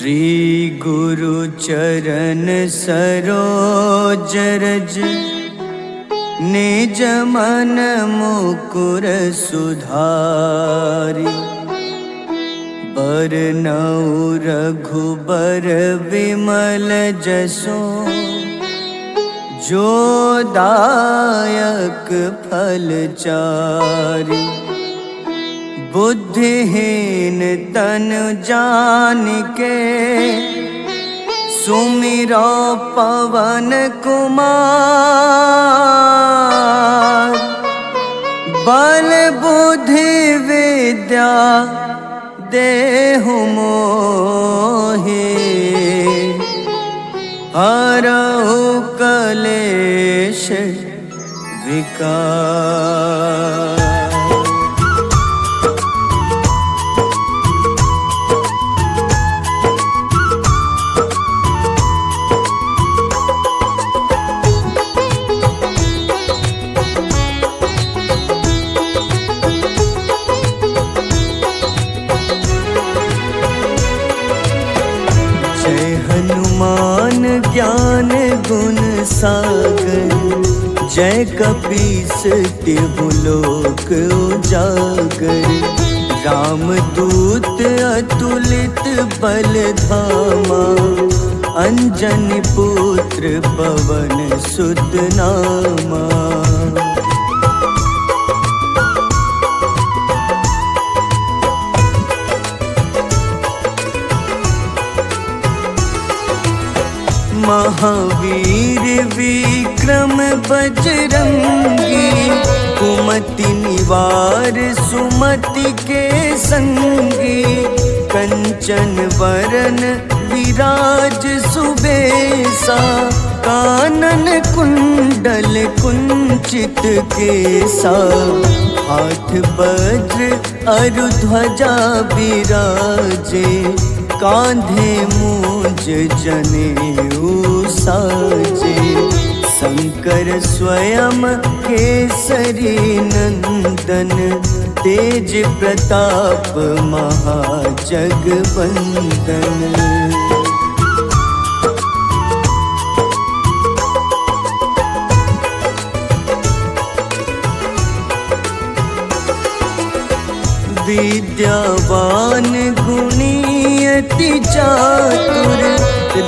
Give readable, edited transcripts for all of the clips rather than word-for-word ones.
श्री गुरु चरण सरोज रज निज मन मुकुर सुधारि। बरनउँ रघुबर विमल जसो जो दायक फल चारि। बुद्धिहीन तनु जानिके सुमिरो पवन कुमार। बल बुद्धि विद्या देहु मोहि हरहु कलेश विकार। जय हनुमान ज्ञान गुण सागर। जय कपीस तिहु लोक उजागर। रामदूत अतुलित बल धामा। अंजनी पुत्र पवन सुत नामा। महावीर विक्रम बजरंगी। कुमति निवार सुमति के संगी। कंचन वरन विराज सुबेसा। कानन कुंडल कुंचित केसा। हाथ वज्र अरु ध्वजा बिराजे। कांधे मूंज जनेऊ साजे। शंकर स्वयं केसरी नंदन। तेज प्रताप महाजगवंदन। विद्यावान गुणी अति चातुर।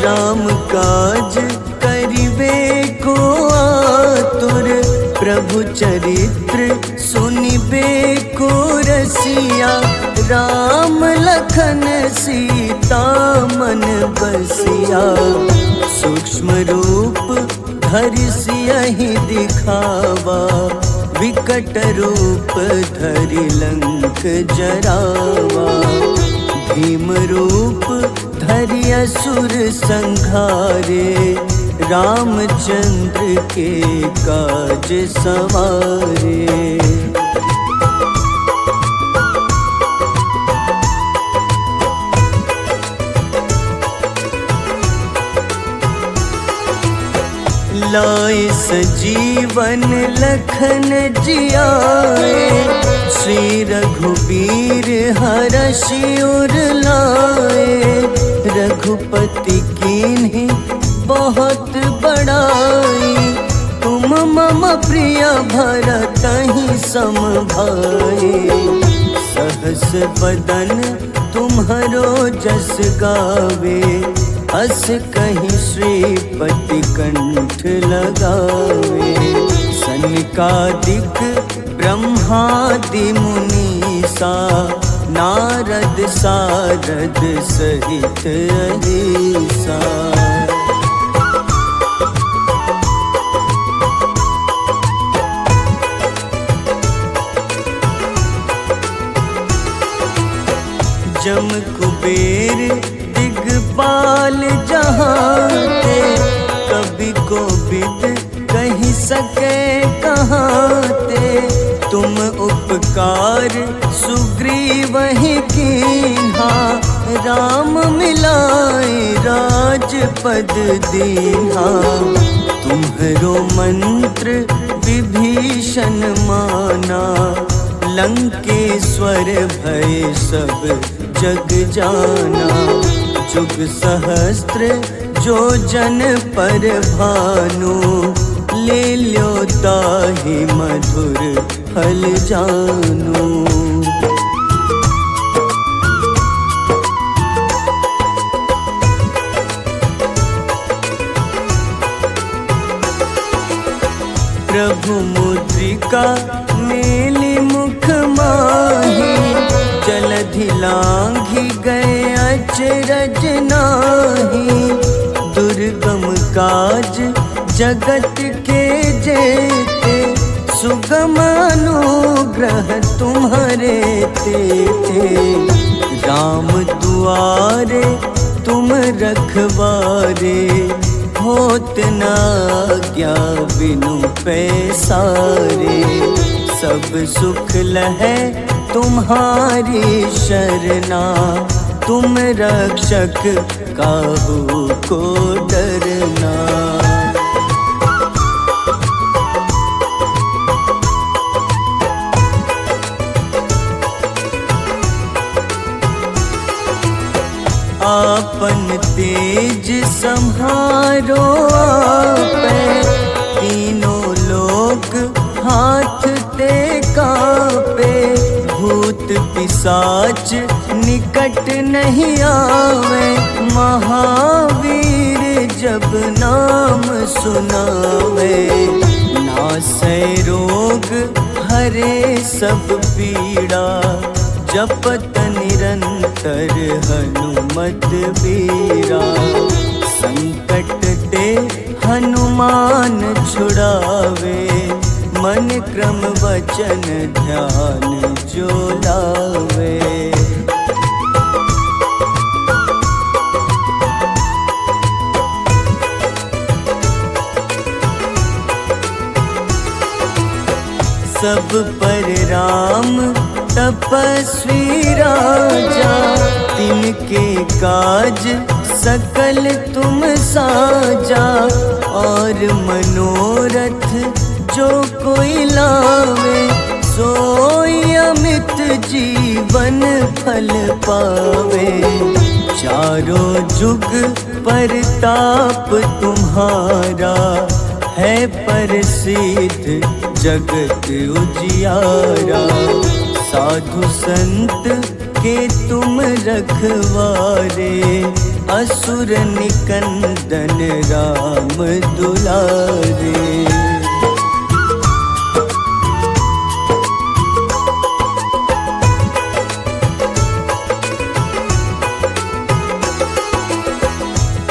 राम काज करिबे को आतुर। प्रभु चरित्र सुनिबे को रसिया। राम लखन सीता मन बसिया। सूक्ष्म रूप धरि सियहि दिखावा। विकट रूप धरि लंक जरावा। भीम रूप धरि असुर संहारे। रामचंद्र के काज सवारे। लाए सजीवन लखन जियाए। श्री रघुबीर हरषि उर लाए। रघुपति कीन्ही बहुत बड़ाई। तुम मम प्रिय भरतहि सम भाई। सहस बदन तुम्हरो जस गावे। अस कहीं श्रीपति कंठ लगावे। सनकादिक ब्रह्मादि मुनीसा। नारद सारद सहित अहिसा। जम कुबेर दिगपाल जहाते। कवि कोविद कहि सके कहाते। तुम उपकार सुग्रीवहि कीन्हा। राम मिलाए राजपद दीन्हा। तुम्हरो मंत्र विभीषण माना। लंकेश्वर भय सब जग जाना। जुग सहस्त्र जो जन पर भानु, ले ल्यो ताहि मधुर फल जानू। प्रभु मुद्रिका मेली मुख माही, जलधि लांघि गए अचरज नाही। दुर्गम काज जगत के जेते, सुगम अनुग्रह तुम्हारे तेते। राम दुआरे तुम रखवारे, होत न आज्ञा बिनु पैसारे। सब सुख लहै तुम्हारी शरणा, तुम रक्षक काहू को डरना। आपन तेज सम्हारो आपै, तीनों लोक हाथ ते कापे। भूत पिशाच निकट नहीं आवे, महावीर जब नाम सुनावे। नासै रोग हरे सब पीड़ा, जपत निरंतर हनुमत बीरा। संकट ते हनुमान छुड़ावे, मन क्रम वचन ध्यान जो लावे। सब पर राम तपस्वी राजा, तिनके काज सकल तुम साजा। और मनोरथ जो कोई लावे, सोई अमित जीवन फल पावे। चारों जुग परताप तुम्हारा, है प्रसिद्ध जगत उजियारा। साधु संत के तुम रखवारे, असुर निकंदन राम दुलारे।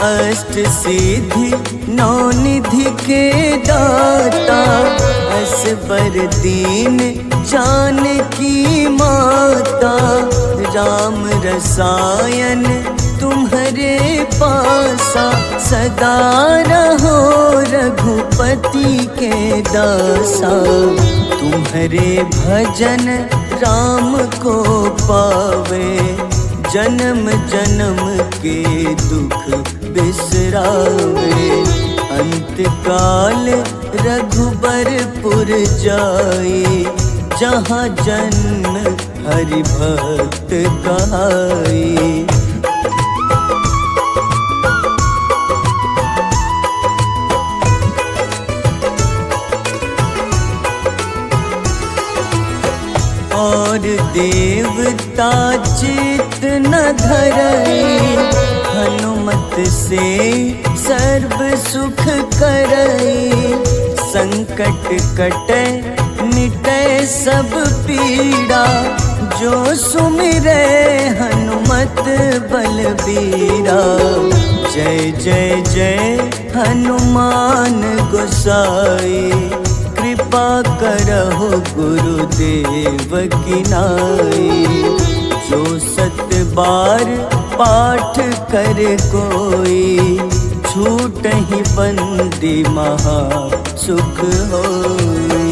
अष्ट सिद्धि नौ निधि के दाता, असबर दीन जानकी माता। राम रसायन तुम्हारे पासा, सदा रहो रघुपति के दासा। तुम्हारे भजन राम को पावे, जन्म जन्म के दुख बिसरावे। अंत काल रघुबरपुर जाई, जहाँ जन्म हरि भक्त कहाई। और देवता चित न धरई, हनुमत से सर्व सुख करई। संकट कटै मिटै सब पीड़ा, जो सुमिरै हनुमत बलबीरा। जय जय जय हनुमान गोसाई, कृपा करहु गुरुदेव की नाई। जो सत बार पाठ कर कोई, छूटहि बंदी महा सुख होई।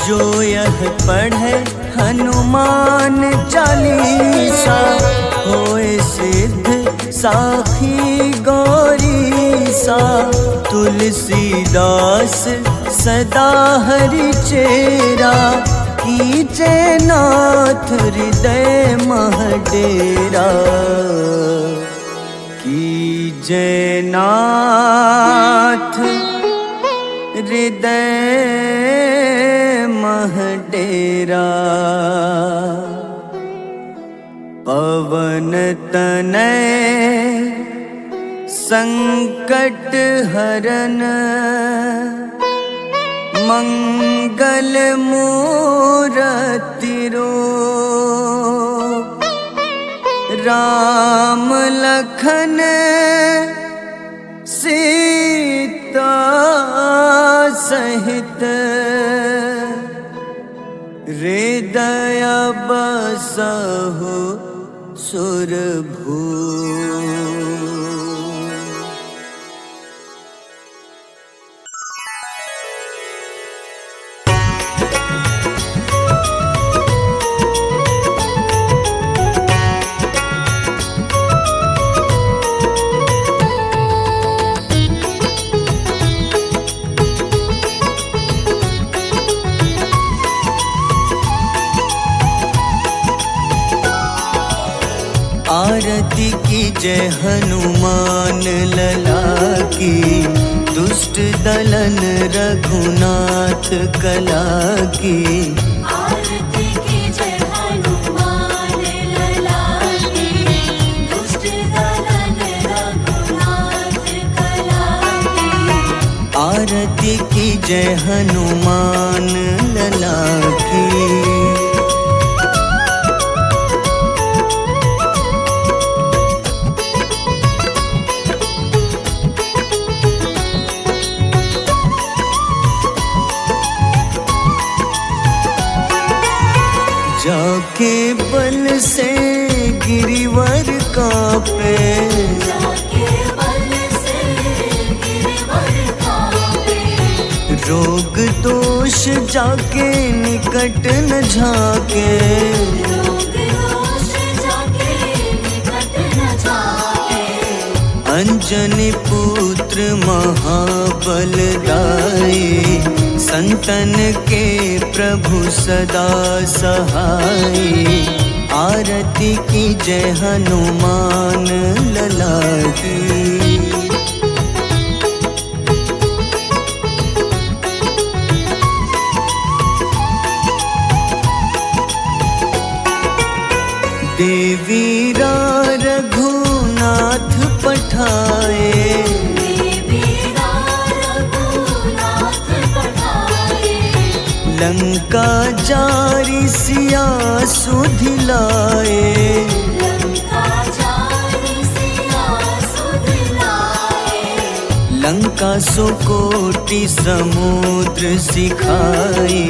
जो यह पढ़े हनुमान चालीसा, होए सिद्ध साखी गौरीसा। तुलसीदास सदा हरि चेरा, कीजे नाथ हृदय मह डेरा। कीजे नाथ हृदय मह डेरा। पवन तनय संकट हरन, मंगल मूरति रूप। राम लखन सीता सहित, हृदय बसहु सुरभूप। आरती की जय हनुमान लला की, दुष्ट दलन रघुनाथ कला की। आरती की जय हनुमान लला की, दुष्ट दलन रघुनाथ कला की। आरती की जय हनुमान लला की। जाके बल से गिरिवर कांपे, जाके बल से गिरवर कांपे। रोग दोष जाके निकट न झाके। रोग दोष जाके निकट न जाके। अंजनी पुत्र महाबलदाई, संतन के प्रभु सदा सहाय। आरती की जय हनुमान लला की। देवीरा रघुनाथ पठाए, लंका जारी सिया सुधिलाए। लंका सुकोटि समुद्र सिखाए,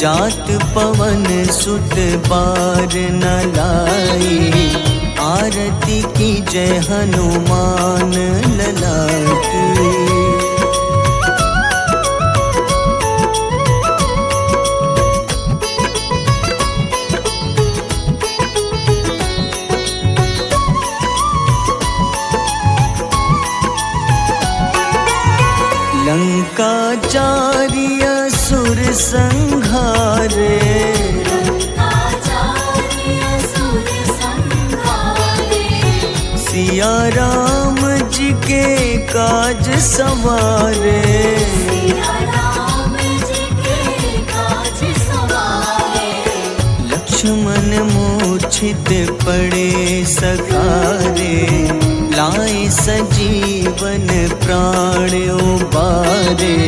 जात पवन सुत बार न लाए। आरती की जय हनुमान लला की। लंका जारी असुर संघारे, सिया राम जी के काज सवारे। लक्ष्मण मूर्छित पड़े सखारे, लाए सजीवन प्राण उबारे।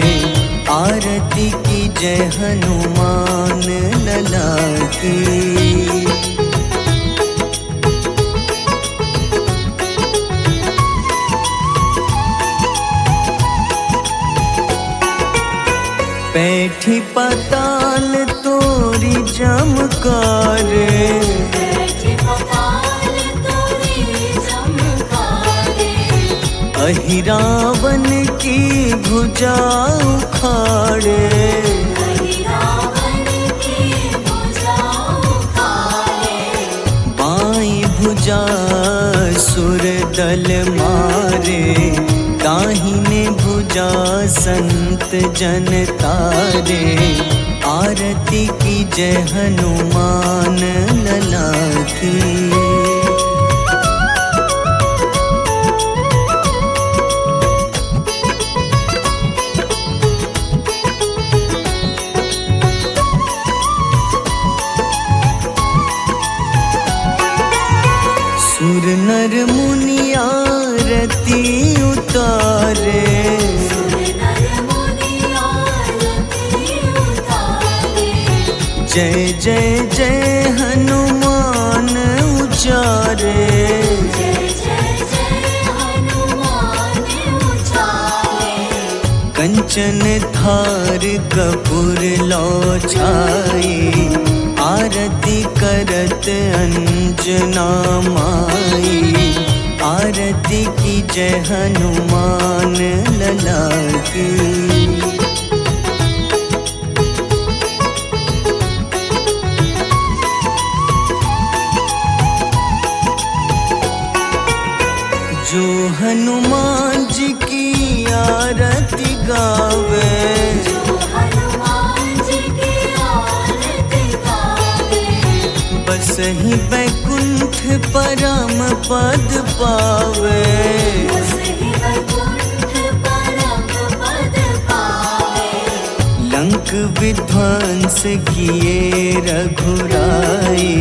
आरती की जय हनुमान लला की। बैठी पाताल तोरी जमकारे, अहिरावन की भुजा उखाड़े। बाईं भुजा सुर दल मारे, दाहिने भुजा संत जन तारे, आरती की जय हनुमान लला की। सुर नर मुनि आरती उतारे, जय जय जय हनुमान उचारे। कंचन थार कपूर लो छाई, आरती करत अंजना माई। आरती की जय हनुमान लला की। जो हनुमान जी की आरती गावे, बस ही बैकुंठ परम पद पावे। लंक विध्वंस किए रघुराई,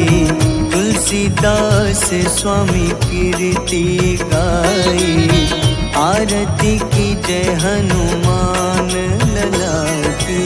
तुलसीदास स्वामी कीर्ति गाई। आरती की जय हनुमान लला की।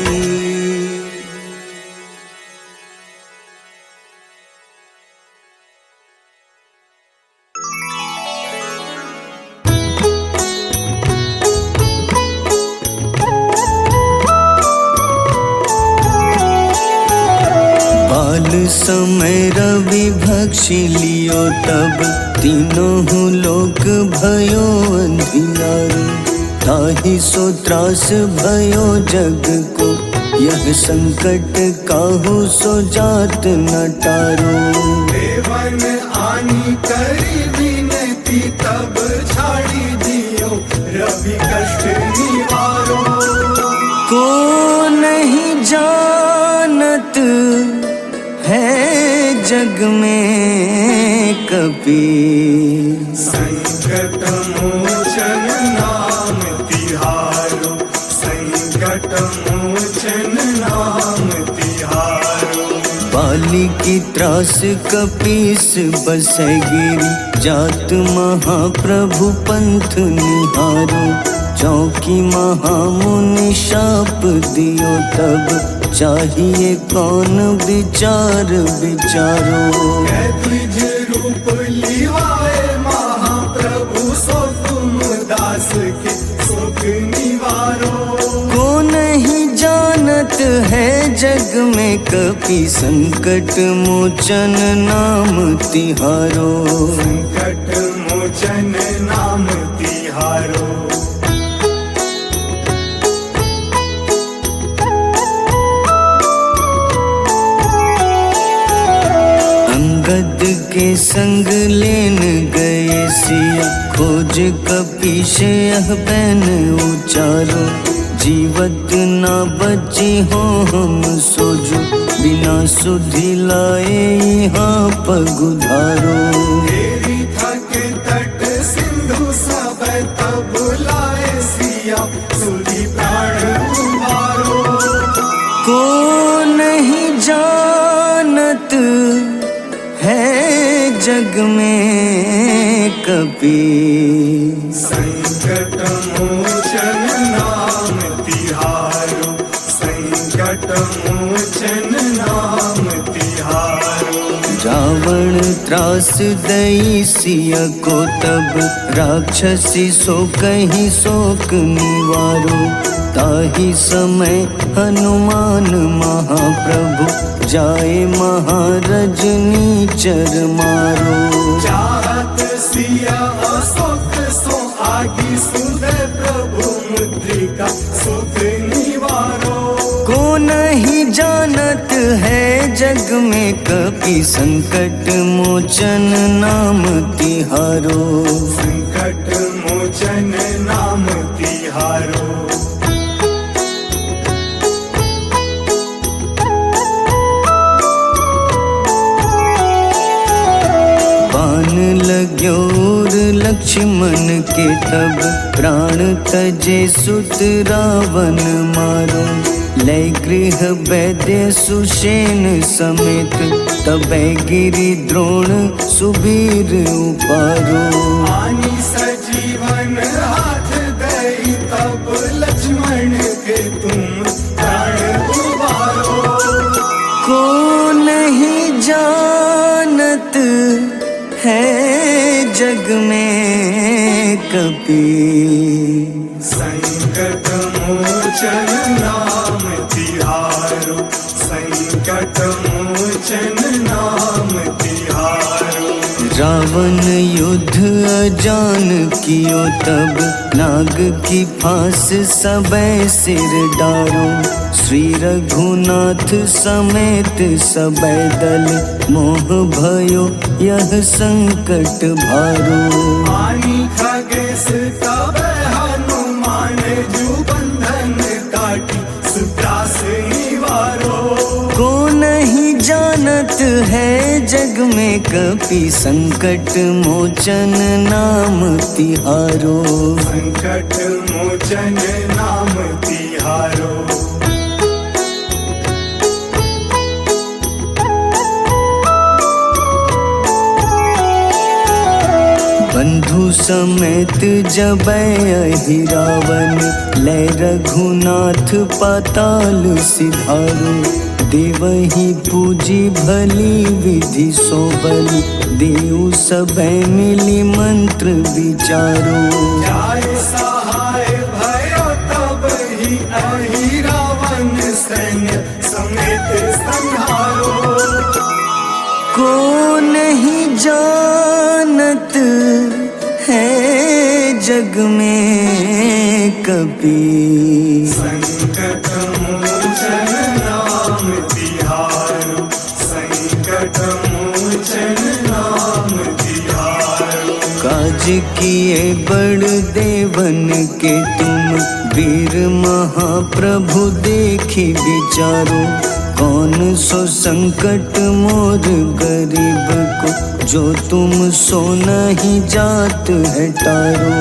बाल समय रवि भक्षी लियो, तब तीनों लोक भयो अंधियारो। ताहि सो त्रास भयो जग को, यह संकट काहू सो जात न टारो। देवन आनी करी विनती, तब छाड़ी दियो रवि कष्ट निवारो। को नहीं जानत है जग में कपि, संकट मोचन नाम तिहारो। संकट मोचन नाम तिहारो। बाली की त्रास कपीस बसै गिरी, जात महाप्रभु पंथ निहारो। चौकी महामुनि शाप दियो, तब चाहिए कौन विचार विचारो। द्विज रूप लिवाए महाप्रभु, सो तुम दास के सुख निवारो। को नहीं जानत है जग में कपि, संकट मोचन नाम तिहारो। संकट मोचन नाम तिहारो। अंगद के संग लेन गए सिया, खोज कपीश यह बैन उचारो। जीवत ना बची हो हम सोजो, बिना सुधि लाए यहाँ पगुधारो। तेरी थके तट सिंधु सब तब लाए सिया, सुधि प्राण उबारो। को नहीं जानत है जग में कपि, संकट मोचन नाम तिहारो। संकट मोचन नाम तिहारो। रावण त्रास दई सिया को, तब राक्षसी सो कहीं शोक निवारो। ताहि समय हनुमान महाप्रभु, जाए महारजनी चर मारो। चाहत सिया अशोक सो आगी, सुधे प्रभु मुद्रिका सुख निवारो। को नहीं जानत है जग में कपि, संकट मोचन नाम तिहारो। संकट मोचन नाम लक्ष्मण के तब प्राण तजे सुत रावण मारो। लय गृह वैद्य सुषेण समेत तबै गिरि द्रोण सुबीर उपारो। आनी सजीवन हाथ दई तब लक्ष्मण के तुम प्राण उबारो। को नहीं जानत है जग में कपि, संकट मोचन नाम तिहारो। संकट मोचन नाम तिहारो। रावण युद्ध अजान कियो तब नाग की फांस सबै सिर डारो। श्री रघुनाथ समेत सबै दल मोह भयो यह संकट भारो। आनी खगेश तब हनुमान जू बंधन काटी सुत्रास निवारो। को नहीं जानत है जग में कपि, संकट मोचन नाम तिहारो। संकट मोचन नाम तिहारो। बंधु समेत जबै अहि रावण, लय रघुनाथ पाताल सिधारो। देवहि पूजी भली विधि सोबल, देव सबै मिली मंत्र विचारो। जाय सहाय भयो तब ही अहि रावण सैन्य समेत संहारो। को नहीं जानत है जग में कपि, संकट मोचन नाम तिहारो। संकट मोचन नाम तिहारो। काज किए बड़ देवन के तुम, वीर महाप्रभु देखी विचारो। कौन सो संकट मोर गरीब को, जो तुम सो नहीं जात है टारो।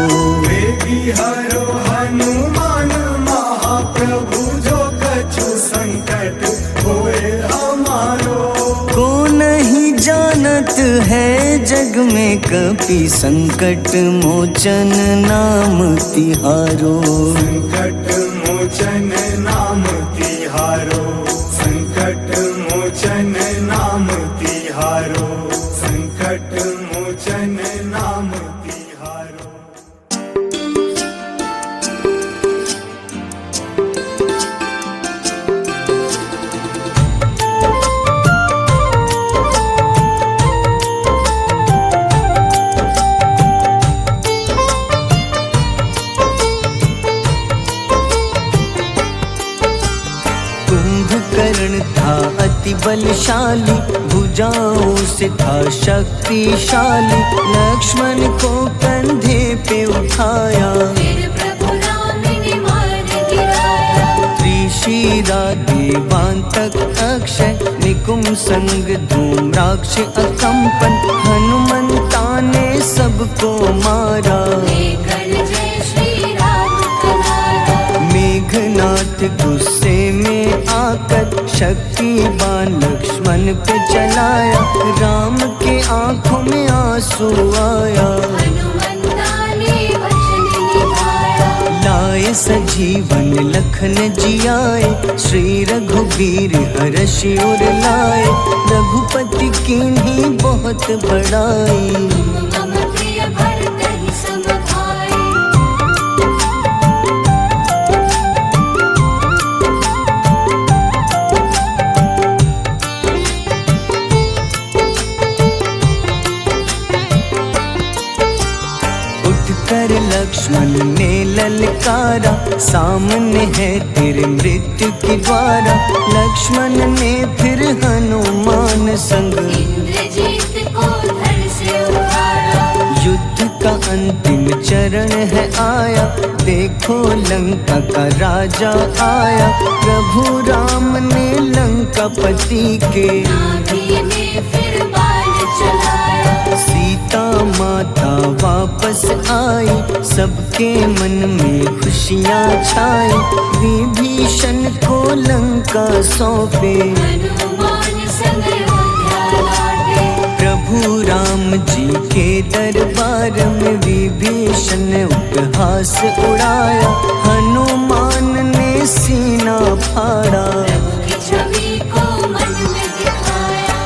बेगी हरो हनुमान महाप्रभु, जो कछु संकट होए हमारो। को नहीं जानत है जग में कपि, संकट मोचन नाम तिहारो। संकट मोचन नाम तिहारो। संकट मोचन नाम तिहारो। संकट मोचन नाम तिहारो। कुंभकर्ण था अति बलशाली, भुजाओं से था शक्तिशाली। लक्ष्मण को कंधे पे उठाया, फिर प्रभु राम ने मार गिराया। त्रिशिरा देवांतक अक्षय, निकुंभ संग धूम्राक्ष अकंपन। हनुमंता ने सबको मारा, लेकर जय श्री राम कनारा। मेघनाथ गुस्से में आकर शक्तिवान लक्ष्मण पे चलाया। राम के आंखों में आंसू आया, हनुमंता ने वचन निभाया। लाए सजीवन लखन जियाए, श्री रघुबीर हर्षि उर लाए। रघुपति कीन्ही बहुत बड़ाई, मम प्रिय भरत ही सम भाई। उठकर लक्ष्मण ने ललकारा, सामने है तेरे मृत्यु की द्वारा। लक्ष्मण ने फिर हनुमान संग, इंद्रजीत को धड़ से उतारा। युद्ध का अंतिम चरण है आया, देखो लंका का राजा आया। प्रभु राम ने लंकापति के, नाभि में फिर बाण चलाया। सीता माता वापस आई, सबके मन में खुशियाँ छाई। विभीषण को लंका सौंपे, हनुमान संग अयोध्या लौटे। प्रभु राम जी के दरबार में विभीषण ने उपहास उड़ाया। हनुमान ने सीना फाड़ा, प्रभु की छवि को मन में दिखाया।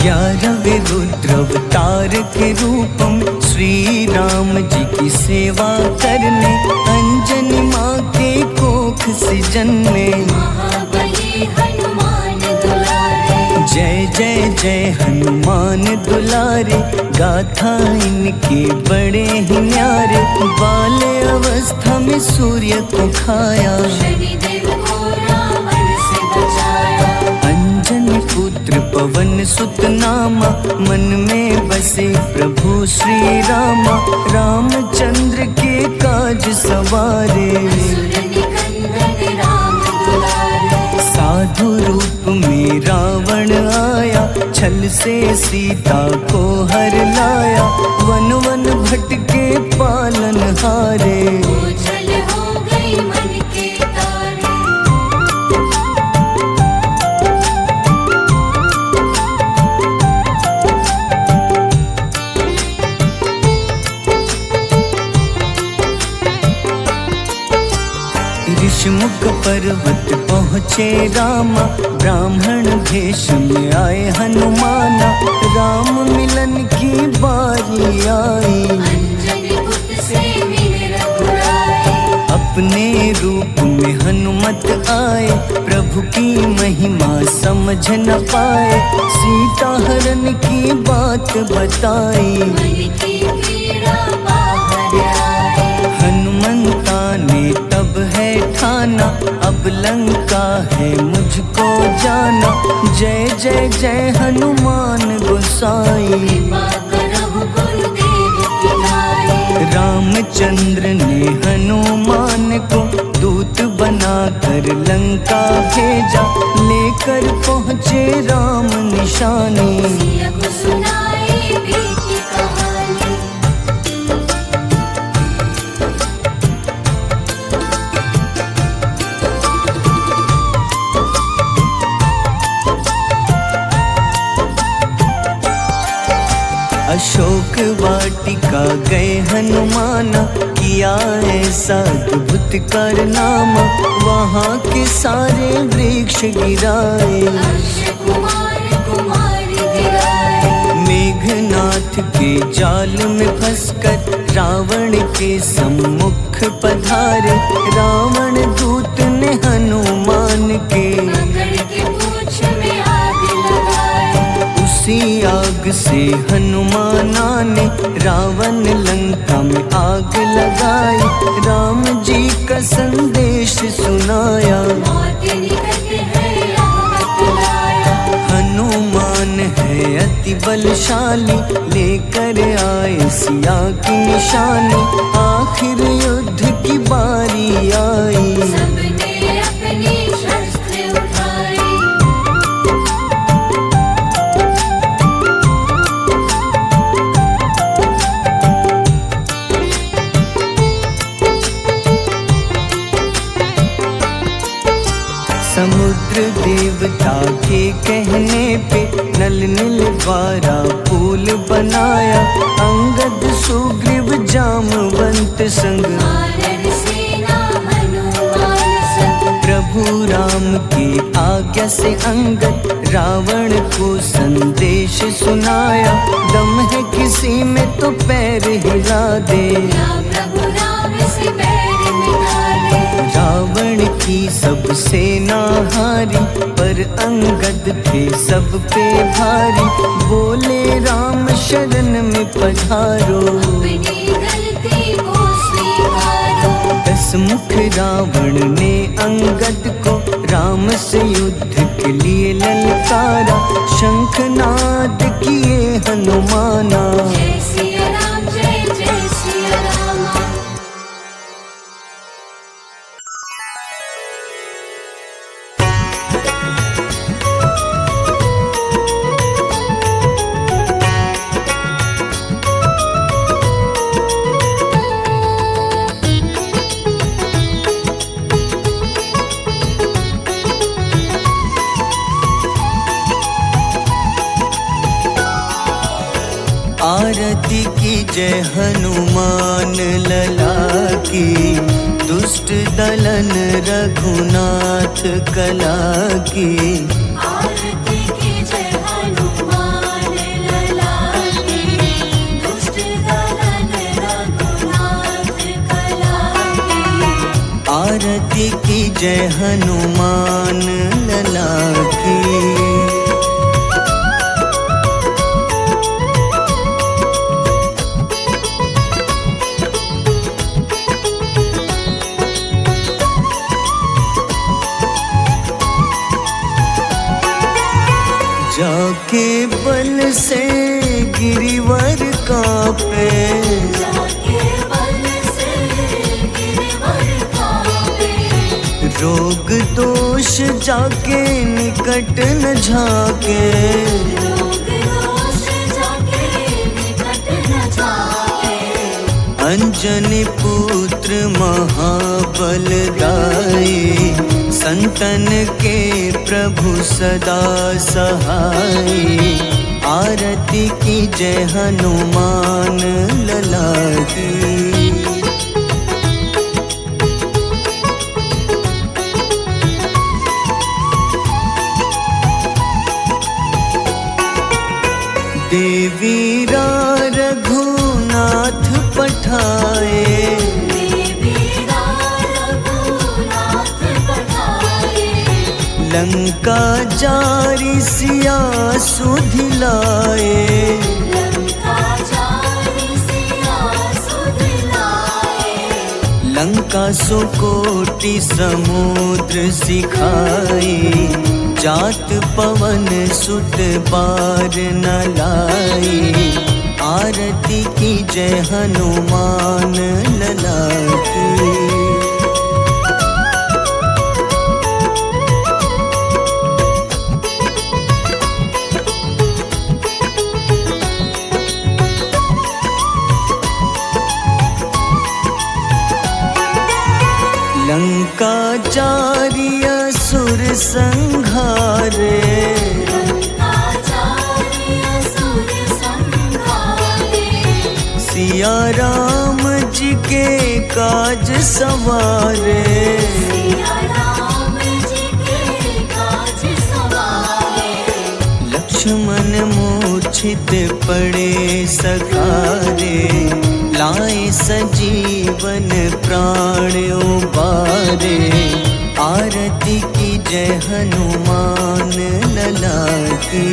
ग्यारहवें रुद्र अवतार के रूप में श्री राम जी की सेवा करने, अंजनी माँ के कोख से जन्मे। महाबली हनुमान दुलारे, जय जय जय हनुमान दुलारे, गाथा इनके बड़े ही न्यारे। बाल्य अवस्था में सूर्य को खाया, शनिदेव को रावण से बचाया। अंजनी पुत्र पवन सुत नामा, मन में बसे प्रभु श्री रामा। रामचंद्र के काज सवारे, असुर निकंदन राम दुलारे। साधु रूप में रावण आया, छल से सीता को हर लाया। वन वन भटके पालन हारे, ओझल हो गई मन के तारे। ऋषिमुख पर्वत पहुँचे रामा, ब्राह्मण भेष में आए हनुमाना। राम मिलन की बारी आई, अंजनी पुत्र से मिले रघुराई। अपने रूप में हनुमत आए, प्रभु की महिमा समझ न पाए। सीता हरण की बात बताई, मन की पीड़ा बाहर आई। हनुमंता ने तब है ठाना, अब लंका है मुझको जाना। जय जय जय हनुमान गोसाई, कृपा करहु गुरुदेव की नाई। रामचंद्र ने हनुमान को दूत बनाकर लंका भेजा। लेकर पहुँचे राम निशानी, सिया को सुनाई बीती कहानी। अशोक वाटिका गए हनुमाना, किया ऐसा अद्भुत कारनामा। वहाँ के सारे वृक्ष गिराए, अक्षय कुमार कुमारी गिराए। मेघनाथ के जाल में फंसकर रावण के सम्मुख पधारे। रावण दूत ने हनुमान के पकड़ के पूंछ में आग लगाए। उसी आग से हनुमाना ने रावण लंका में आग लगाई। राम जी का संदेश सुनाया, मौत निकट है यह बतलाया। हनुमान है अति बलशाली, लेकर आए सिया की निशानी। आखिर युद्ध की बारी आई, सबने अपनी शस्त्र उठाई। समुद्र देवता के कहने पे नल नील द्वारा पुल बनाया। अंगद सुग्रीव जामवंत संग, वानर सेना हनुमान संग। प्रभु राम की आज्ञा से अंगद रावण को संदेश सुनाया। दम है किसी में तो पैर हिला दे, या प्रभु राम से बैर मिटा दे। रावण की सब सेना हारी, पर अंगद थे सब पे भारी। बोले राम शरण में पधारो, अपनी गलती को स्वीकारो। दस मुख रावण ने अंगद को राम से युद्ध के लिए ललकारा। शंखनाद किए हनुमाना, जय सिया राम जय जय सिया जय हनुमान लला की, दुष्ट दलन रघुनाथ कला की। आरती कीजय हनुमान लला की, दुष्ट दलन रघुनाथ कला की। आरती की जय हनुमान लला की। जाके बल से गिरिवर कांपे, जाके बल से गिरवर कांपे। रोग दोष जाके निकट न झाके। रोग दोष जाके निकट न जाके। अंजनी पुत्र महाबल दाई, संतन के प्रभु सदा सहाय। आरती की जय हनुमान लला की। देवीरा रघुनाथ पठाए, देवीरा रघुनाथ पठाए। लंका जारी सिया सुधिलाए। लंका जारी सिया सुधिलाए। लंका सुकोटि समुद्र सिखाई, जात पवन सुत बार न लाई। आरती की जय हनुमान लला की। लंका जारी असुर संघारे, लंका जारी असुर संघारे। सिया राम जी के काज सवारे। सिया राम जी के काज सवारे। लक्ष्मण मूर्छित पड़े सखारे, लाए सजीवन प्राण उबारे। आरती की जय हनुमान लला की।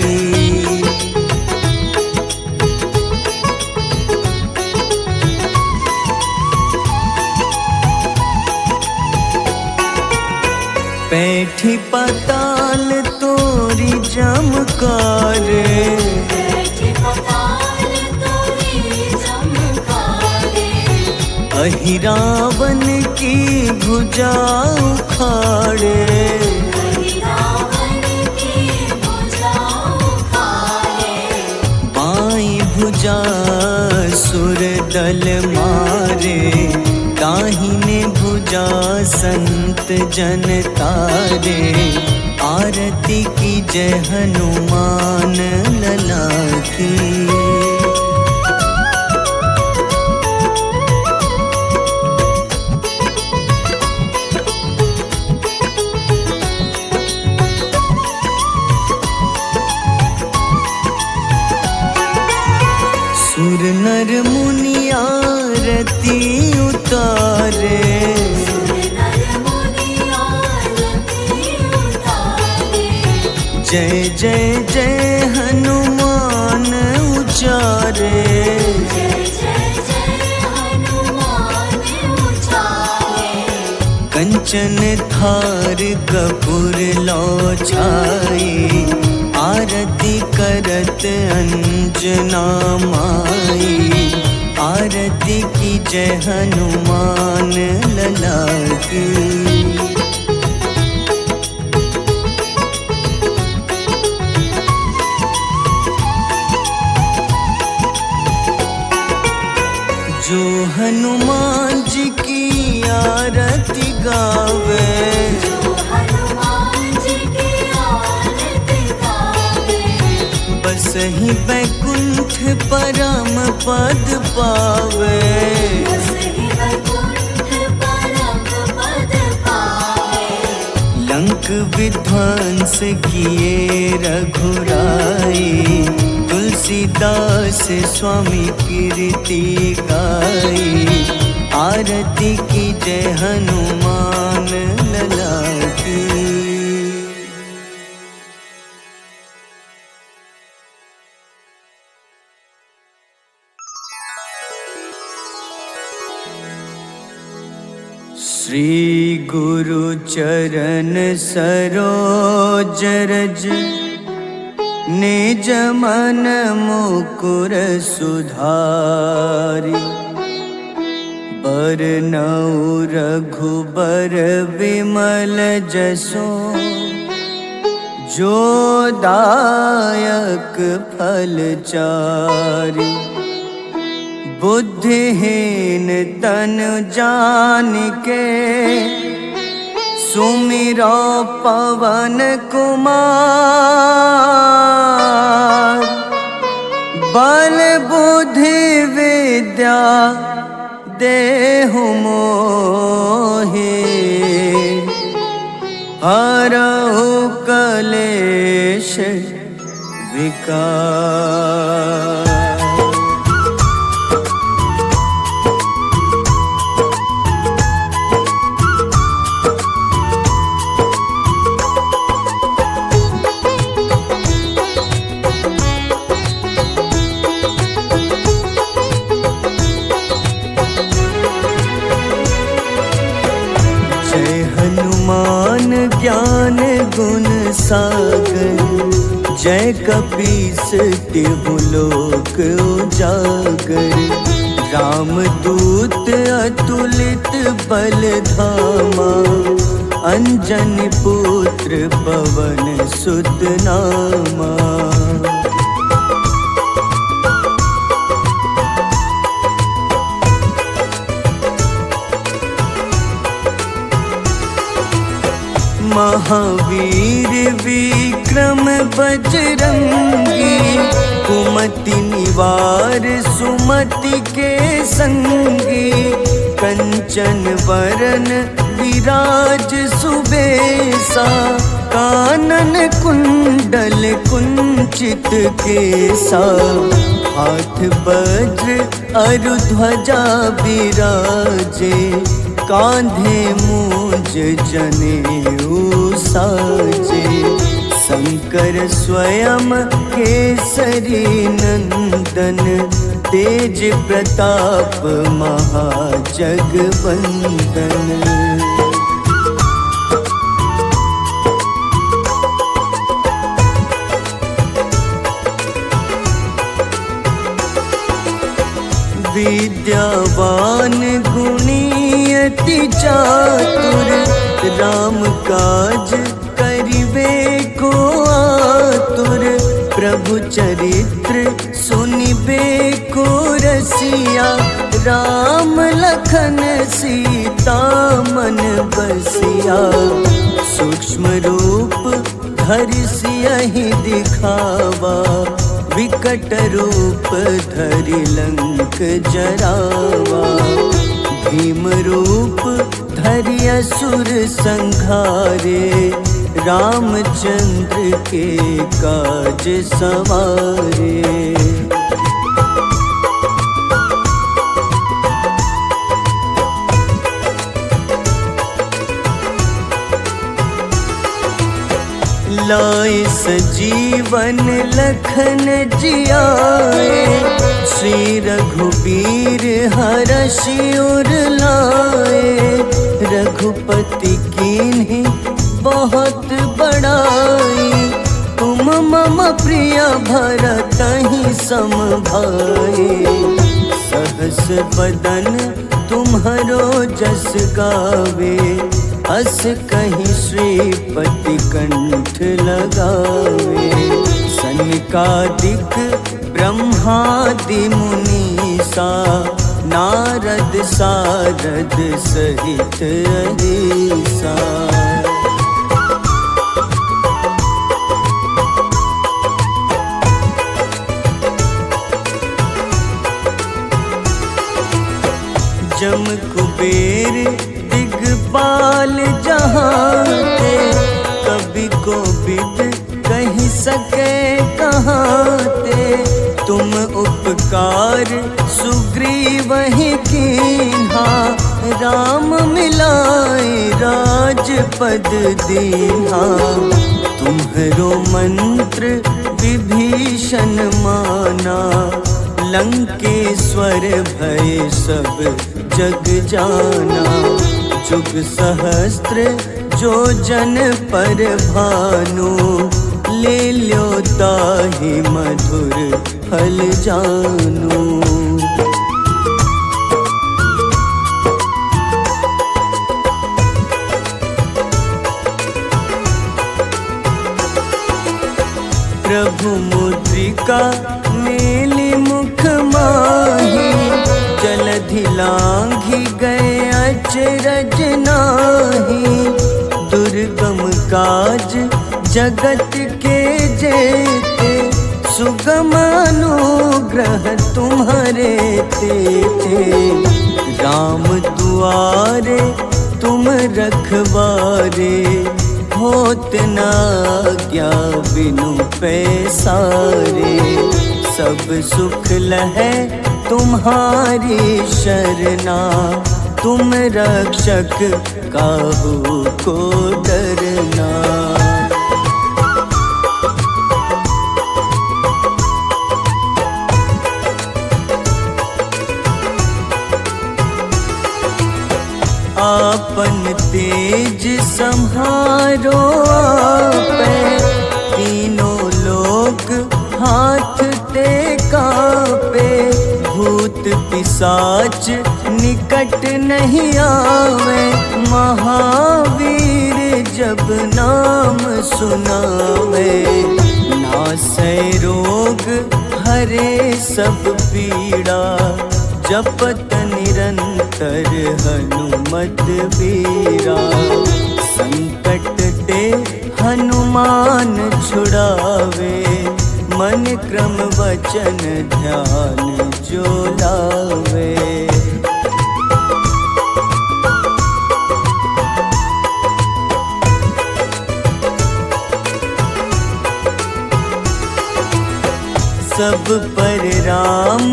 बैठी पाताल तोरी जमकारे, बैठी पताल तोरी जमकारे। अहिरावन की भुजा उखाड़े। रावण की भुजा उखाड़े। बाईं भुजा सुर दल मारे, दाहिने भुजा संत जन तारे। आरती की जय हनुमान लला की। सुर नर मुनि आरती उतारे, नर मुनि आरती उतारे। जय जय जय हनुमान उचारे। जय जय जय हनुमान उचारे। कंचन थार कपूर लो छाई, आरती करत अंजना माई। आरती की जय हनुमान लला की। जो हनुमान जी की आरती गावे, जो हनुमान जी की आरती गावे। बस बसहि बैकुंठ परम पद पावे। बसहि वैकुंठ परम पद पावे। लंक विध्वंस किए रघुराई, तुलसीदास स्वामी कीर्ति गाई। आरती की जय हनुमान लला की। श्री गुरु चरण सरोज रज, निज मन मुकुर सुधारि। बरनउँ रघुबर विमल जसो, जो दायक फल चारि। बुद्धिहीन तनु जानिके, सुमिरो पवन कुमार। बल बुद्धि विद्या देहु मोहि, हरहु कलेश विकार। ज्ञान गुण सागर, जय कपीस तिहु लोक उजागर। रामदूत अतुलित बल धामा, अंजनी पुत्र पवन सुत नामा। महावीर विक्रम बजरंगी, कुमति निवार सुमति के संगी। कंचन वरन विराज सुबेसा, कानन कुंडल कुंचित केसा। हाथ वज्र अरु ध्वजा बिराजे, कांधे मूंज जनेऊ साजे। शंकर स्वयं केसरी नंदन, तेज प्रताप महाजगवंदन। विद्यावान गुणी अति चातुर, राम काज करिबे को आतुर। प्रभु चरित्र सुनिबे को रसिया, राम लखन सीता मन बसिया। सूक्ष्म रूप धरि सियहि दिखावा, विकट रूप धरि लंक जरावा। भीम रूप धरि असुर संहारे, रामचंद्र के काज सवारे। लाए सजीवन लखन जियाए, श्री रघुबीर हरषि उर लाए। रघुपति कीन्ही बहुत बड़ाई, तुम मम प्रिय भरतहि सम भाई। सहस बदन तुम्हरो जस गावे, अस कहीं श्रीपति कंठ लगावे। सनकादिक ब्रह्मादि मुनीसा, नारद सारद सहित अहिसा। यम कुबेर दिगपाल जहाँ थे, कभी को विद कही सके कहाँ ते। तुम उपकार सुग्रीव ही कीन्हा, राम मिलाए राजपद दीन्हा। तुम्हरो मंत्र विभीषण माना, लंकेश्वर भय सब जग जाना। जुग सहस्त्र जो जन पर भानु, ले ल्यो ताहि मधुर फल जानू। प्रभु मुद्रिका मेली मुख माही, जलधि लांघि गए अचरज नाही। दुर्गम काज जगत के जेते, सुगम अनुग्रह तुम्हारे तेते। राम दुआरे तुम रखवारे, होत न आज्ञा बिनु पैसारे। सब सुख लहै तुम्हारी शरणा, तुम रक्षक काहू को डरना। आपन तेज सम्हारो आपै, तीनों लोक हाथ टेका पे। भूत पिशाच निकट नहीं आवे, महावीर जब नाम सुनावे। नासै रोग हरे सब पीड़ा, जपत निरंतर हनुमत बीरा। संकट ते हनुमान छुड़ावे, मन क्रम वचन ध्यान जो लावे। सब पर राम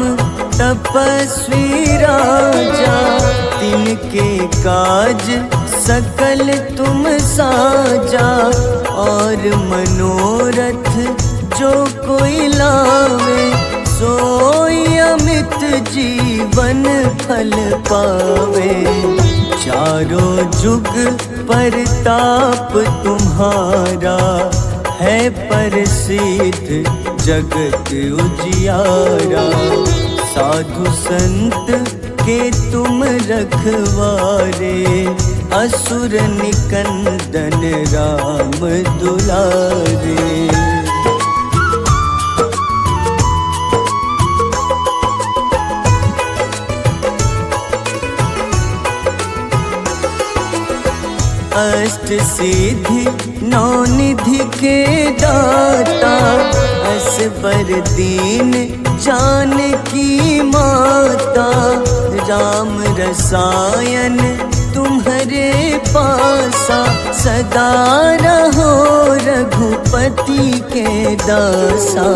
तपस्वी राजा, तिनके काज सकल तुम साजा। और मनोरथ जो कोई लावे, सोई अमित जीवन फल पावे। चारों जुग परताप तुम्हारा, है प्रसिद्ध जगत उजियारा। साधु संत के तुम रखवारे, असुर निकंदन राम दुलारे। अष्ट सिद्धि नौ निधि के दाता, असबर दीन जानकी माता। राम रसायन तुम्हारे पासा, सदा रहो रघुपति के दासा।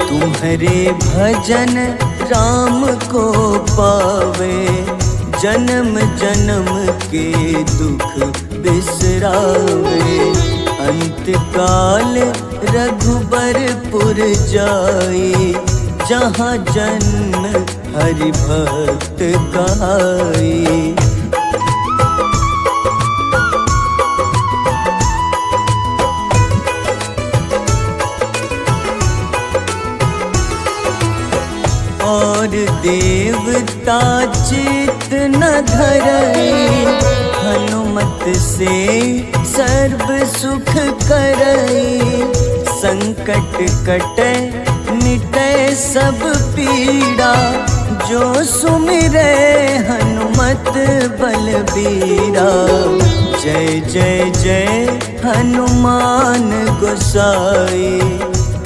तुम्हारे भजन राम को पावे, जन्म जन्म के दुख बिसरावे। अंत काल रघुबरपुर जाई, जहाँ जन्म हरि भक्त कहाई। और देवता चित न धरई, हनुमत से सर्व सुख करई। संकट कटे मिटे सब पीड़ा, जो सुमिरे हनुमत बलबीरा। जय जय जय हनुमान गोसाई,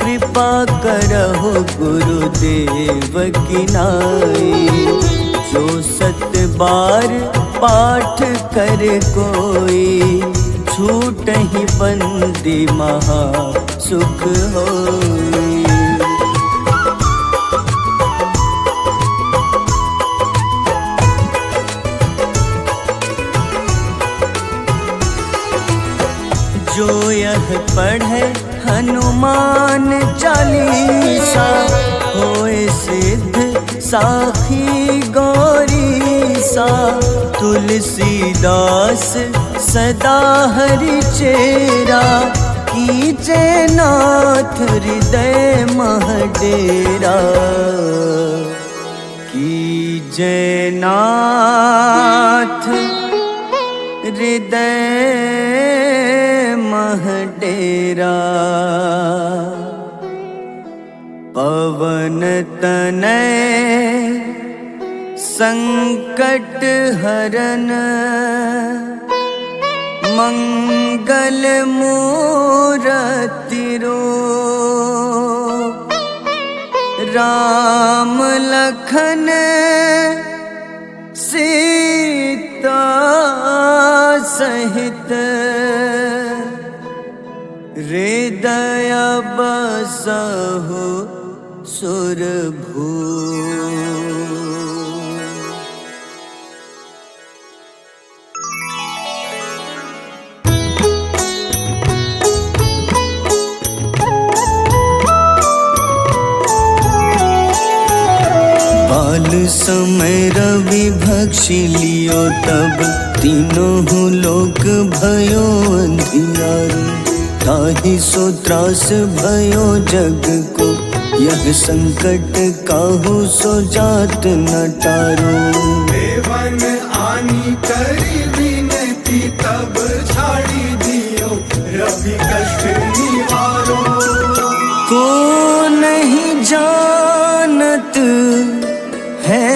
कृपा करहु गुरुदेव की नाई। जो 7 बार पाठ कर कोई, छूटहि बंदी महा सुख होई। जो यह पढ़े हनुमान चालीसा, होए सिद्ध साखी गौरीसा। तुलसीदास सदा हरि चेरा, कीजे नाथ हृदय मह डेरा। कीजे नाथ हृदय मह डेरा। पवन तनय संकट हरन, मंगल मूरति रूप। राम लखन सीता सहित, हृदय बसहु सुरभूप। बाल समय रवि भक्षि लियो, तब तीनों लोक भयो अंधियारो। ताहि सो त्रास भयो जग को, यह संकट काहू सो जात न टारो। देवन आनी करी विनती, तब छाड़ी दियो रवि कष्ट निवारो। को नहीं जानत है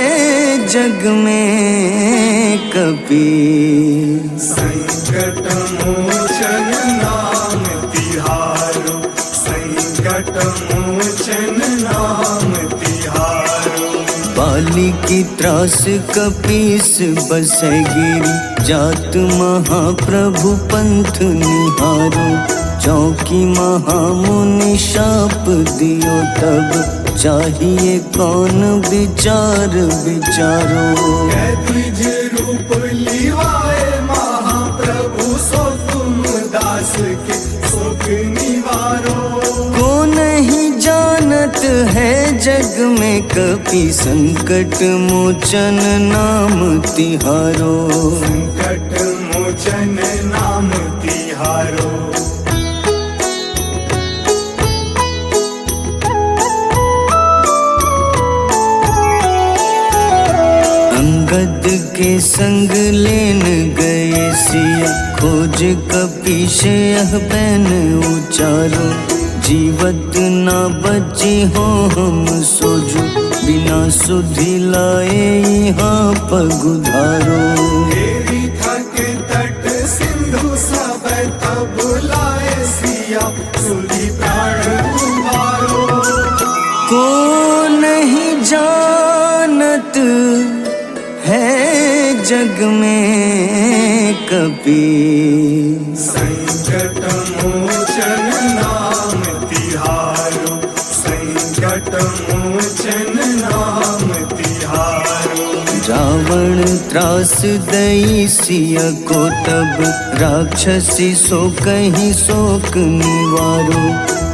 जग में कपि, संकट मोचन नाम तिहारो। संकट मोचन नाम तिहारो। बाली की त्रास कपीस बसै गिरी, जात महाप्रभु पंथ निहारो। चौकी महामुनि शाप दियो, तब चाहिए कौन विचार विचारो। द्विज रूप लिवाए महाप्रभु, सो तुम दास के सुख निवारो। को नहीं जानत है जग में कपि, संकट मोचन नाम तिहारो। संकट मोचन नाम तिहारो। अंगद के संग लेन गए सिया, खोज कपीश यह बैन उचारो। जीवत ना बची हो हम सोजो, बिना सुधि लाए यहाँ पगुधारो। देवी थके तट सिंधु सब, तब लाए सिया सुधि प्राण उबारो। को नहीं जानत है जग में कपि, संकट मोचन नाम तिहारो। संकट मोचन नाम तिहारो। रावण त्रास दई सिया को, तब राक्षसी सो कहीं शोक निवारो।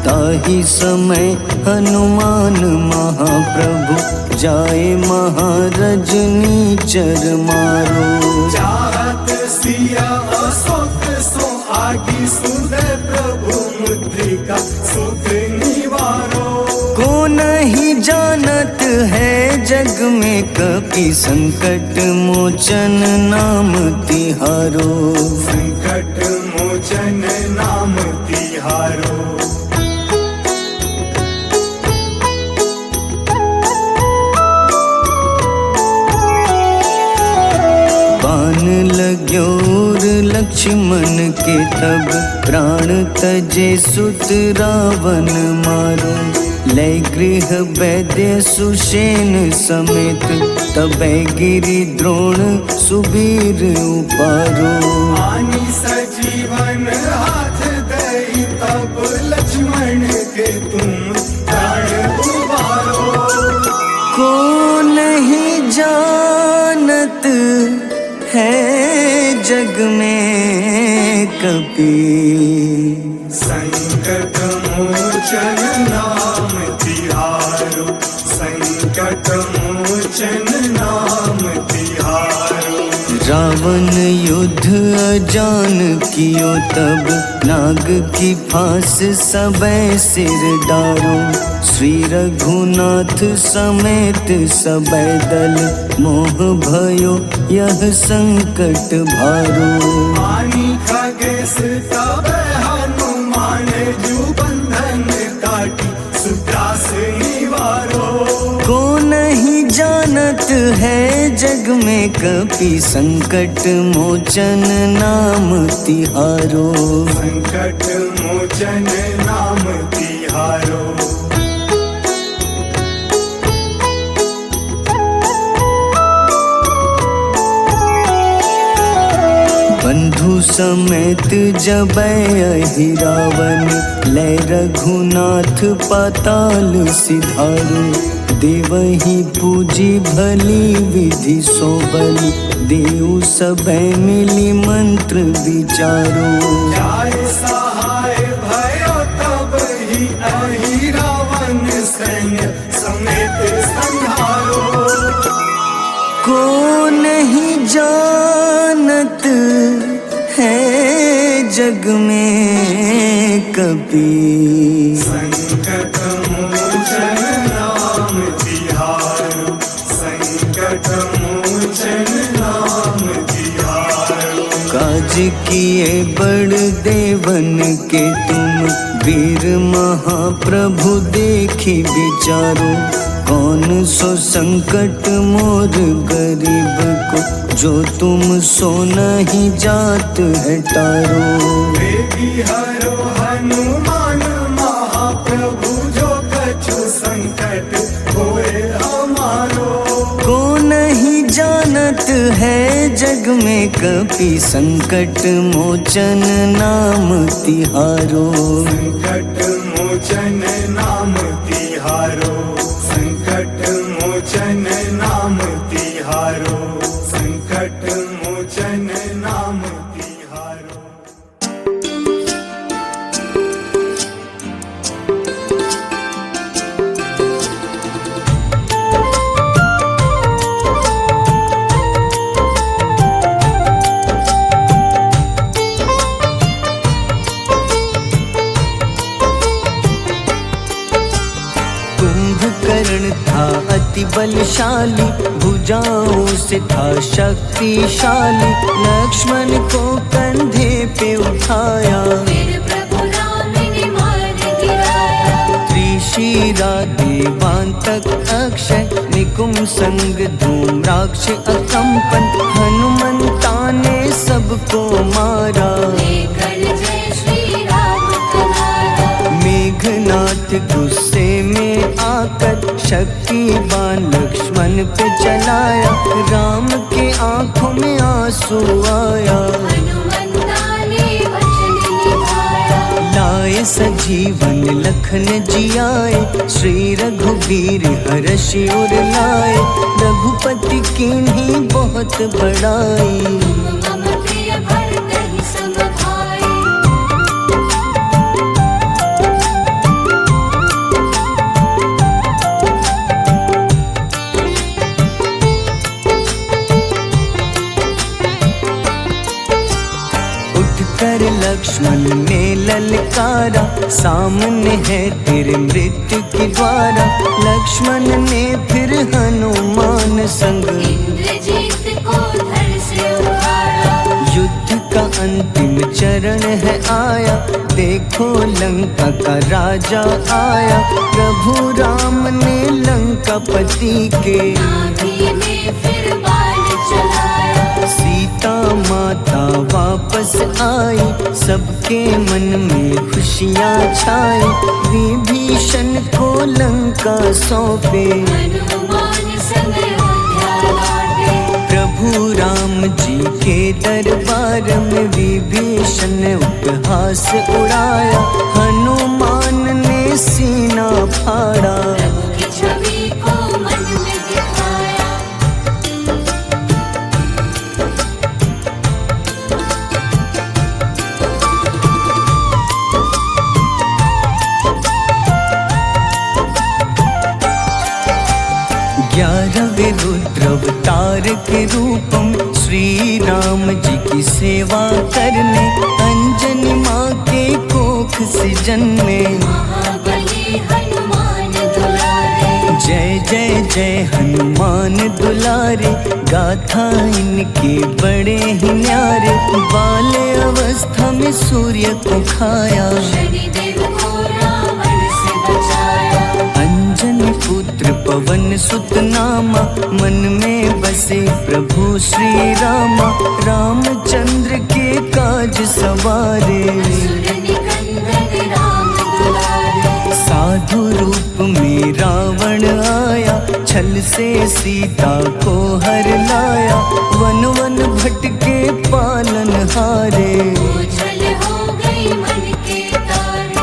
ताहि समय हनुमान महाप्रभु, जाए महारजनी चर मारो। चाहत सिया अशोक सो आगी, सुदय प्रभु मुद्रिका सुख निवारो। को नहीं जानत है जग में कपि, संकट मोचन नाम तिहारो। संकट मोचन नाम तिहारो। बाण लग्योर लक्ष्मण के, तब प्राण तजे सुत रावण मारो। लय गृह वैद्य सुषेण समेत तबै गिरि द्रोण सुबीर उपारो। आनी सजीवन हाथ दई तब लक्ष्मण के तुम प्राण उबारो। को नहीं जानत है जग में कपि, संकट मोचन नाम तिहारो, संकट मोचन नाम तिहारो। रावण युद्ध अजान कियो तब, नाग की फांस सबै सिर डारो। श्री रघुनाथ समेत सबै दल, मोह भयो यह संकट भारो। आनी खगेश तब हनुमान जू बंधन काटी, सुत्रास निवारो। को नहीं जानत है जग में कपि, संकट मोचन नाम तिहारो। संकट मोचन नाम तिहारो। बंधु समेत जबै अहि रावण, लय रघुनाथ पाताल सिधारो। देवहि पूजी भली विधि सोबल, देव सबै मिली मंत्र विचारो। जाय सहाय भयो तब ही अहि रावण सैन्य समेत संहारो। को नहीं जानत है जग में कपि, संकट मोचन नाम तिहारो, संकट मोचन नाम तिहारो। काज किए बड़ देवन के तुम, वीर महाप्रभु देखी विचारो। कौन सो संकट मोर गरीब को, जो तुम सो नहीं जात है टारो। बेगी हरो हनुमान महाप्रभु, जो कछु संकट होए हमारो। को नहीं जानत है जग में कपि, संकट मोचन नाम तिहारो। संकट मोचन नाम तिहारो, संकट मोचन नाम तिहारो, संकट मोचन नाम तिहारो। कुंभकर्ण था अति बलशाली, भुजाओं से था शक्तिशाली। लक्ष्मण को कंधे पे उठाया, फिर प्रभु राम ने मार गिराया। त्रिशिरा देवांतक अक्षय, निकुंभ संग धूम्राक्ष अकंपन। हनुमंता ने सबको मारा, लेकर जय श्री राम तुम्हारा। मेघनाथ गुस्से में आकर, शक्तिवान लक्ष्मण पे चलाया। राम के आंखों में आंसू आया, हनुमंता ने वचन निभाया। लाए सजीवन लखन जियाए, श्री रघुबीर हर्षि उर लाए। रघुपति कीन्ही बहुत बड़ाई, मम प्रिय भरत ही सम भाई। उठकर लक्ष्मण ने ललकारा, सामने है तेरे मृत्यु की द्वारा। लक्ष्मण ने फिर हनुमान संग, इंद्रजीत को धड़ से उतारा। युद्ध का अंतिम चरण है आया, देखो लंका का राजा आया। प्रभु राम ने लंकापति के, नाभि में फिर बाण चलाया। सीता माता वापस आई, सबके मन में खुशियाँ छाई। विभीषण को लंका सौंपे, हनुमान संग अयोध्या लौटे। प्रभु राम जी के दरबार में विभीषण ने उपहास उड़ाया। हनुमान ने सीना फाड़ा, प्रभु की छवि को मन में दिखाया। ग्यारहवें रुद्र अवतार के रूपम श्री राम जी की सेवा करने, अंजनी माँ के कोख से जन्मे। महाबली हनुमान दुलारे, जय जय जय हनुमान दुलारे, गाथा इनके बड़े ही न्यारे। बाल्य अवस्था में सूर्य को खाया, शनिदेव को रावण से बचाया। अंजनी पुत्र पवन सुत नामा, मन में बसे प्रभु श्री रामा। रामचंद्र के काज सवारे, असुर निकंदन राम दुलारे। साधु रूप में रावण आया, छल से सीता को हर लाया। वन वन भटके पालन हारे, ओझल हो गई मन के तारे।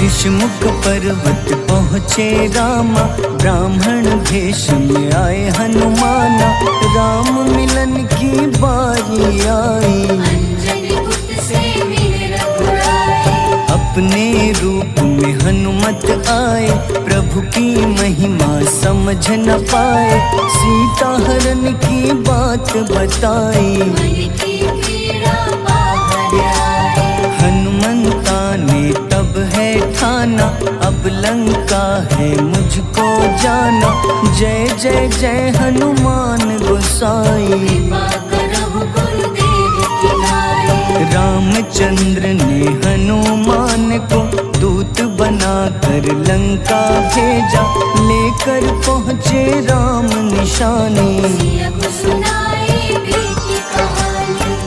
ऋषमुख पर्वत पहुँचे रामा, ब्राह्मण भेष में आए हनुमाना। राम मिलन की बारी आई, अंजनी पुत्र से मिल रघुराई। अपने रूप में हनुमत आए, प्रभु की महिमा समझ न पाए। सीता हरण की बात बताई, मन की पीड़ा बाहर आई। हनुमंता ने तब है ठाना, अब लंका है मुझको जाना। जय जय जय हनुमान गोसाई, कृपा करहु गुरुदेव की नाई। रामचंद्र ने हनुमान को दूत बनाकर लंका भेजा। लेकर पहुँचे राम निशानी, सिया को सुनाई बीती कहानी।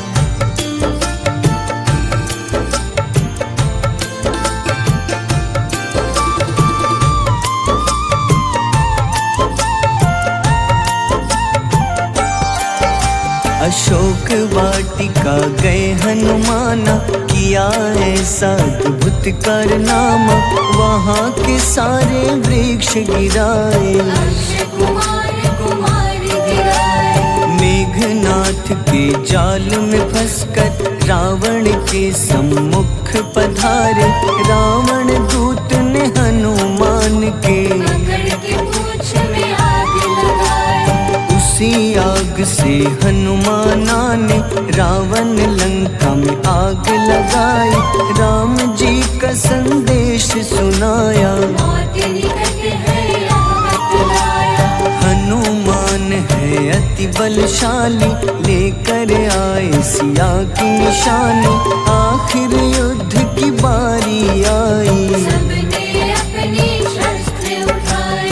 अशोक वाटिका गए हनुमाना, किया ऐसा अद्भुत कारनामा। वहाँ के सारे वृक्ष गिराए, अक्षय कुमार कुमार गिराए। मेघनाथ के जाल में फंसकर रावण के सम्मुख पधारे। रावण दूत ने हनुमान के पकड़ के पूंछ में आग लगाए। उसी आग से हनुमाना ने रावण लंका में आग लगाई। राम जी का संदेश सुनाया, मौत निकट है यहाँ बतलाया। हनुमान है अति बलशाली, लेकर आए सिया की निशानी। आखिर युद्ध की बारी आई, सबने अपनी शस्त्र उठाई।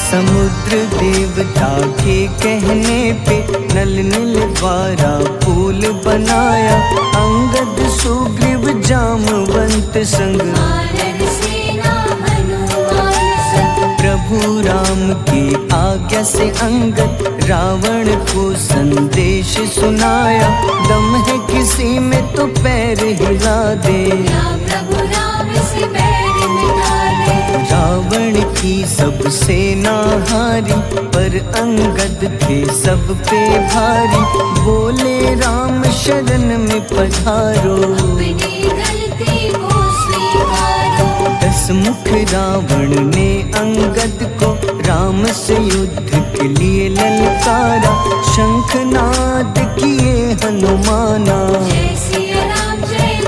समुद्र देवता के कहने पे नल नील द्वारा पुल बनाया। अंगद सुग्रीव जामवंत संग, वानर सेना हनुमान संग। प्रभु राम की आज्ञा से अंगद रावण को संदेश सुनाया। दम है किसी में तो पैर हिला दे, या प्रभु राम से बैर मिटा दे। रावण की सब सेना हारी, पर अंगद थे सब पे भारी। बोले राम शरण में पधारो, अपनी गलती को स्वीकारो। दस मुख रावण ने अंगद को राम से युद्ध के लिए ललकारा। शंखनाद किए हनुमाना, जय सिया राम जय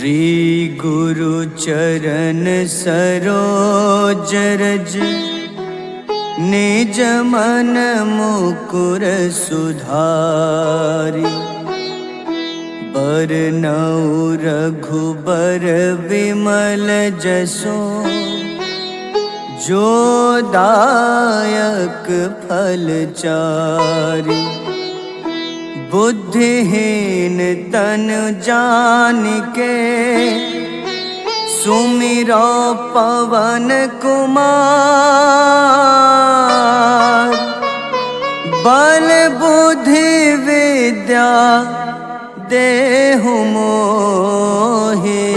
श्री गुरु चरण सरोज रज निज मन मुकुर सुधारि बरनउँ रघुबर विमल जसो जो दायक फल चारि बुद्धिहीन तन जानिके सुमिरो पवन कुमार बल बुद्धि विद्या देहु मोहि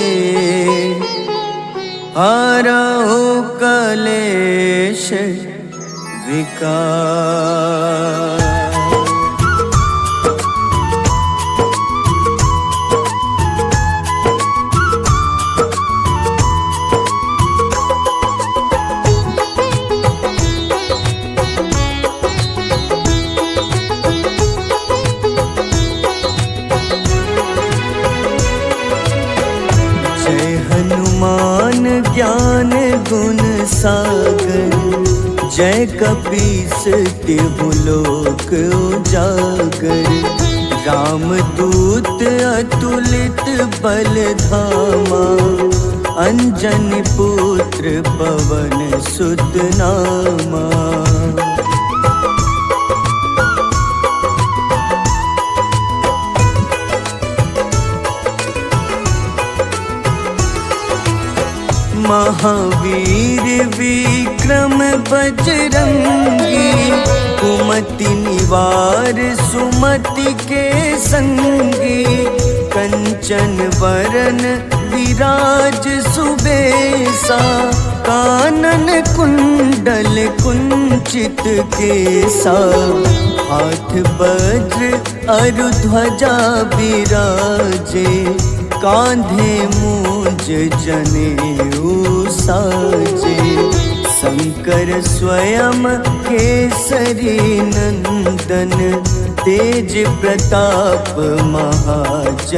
हरहु कलेश विकार। हनुमान ज्ञान गुण सागर जय कपीस तिहु लोक उजागर रामदूत अतुलित बल धामा अंजनी पुत्र पवन सुत नामा। महावीर विक्रम बजरंगी कुमति निवार सुमति के संगी कंचन वरन विराज सुबेसा कानन कुंडल कुंचित केसा हाथ वज्र अरु ध्वजा विराजे कांधे मूंज जनेऊ साजे शंकर स्वयं केसरी नंदन तेज प्रताप महाजगवंदन।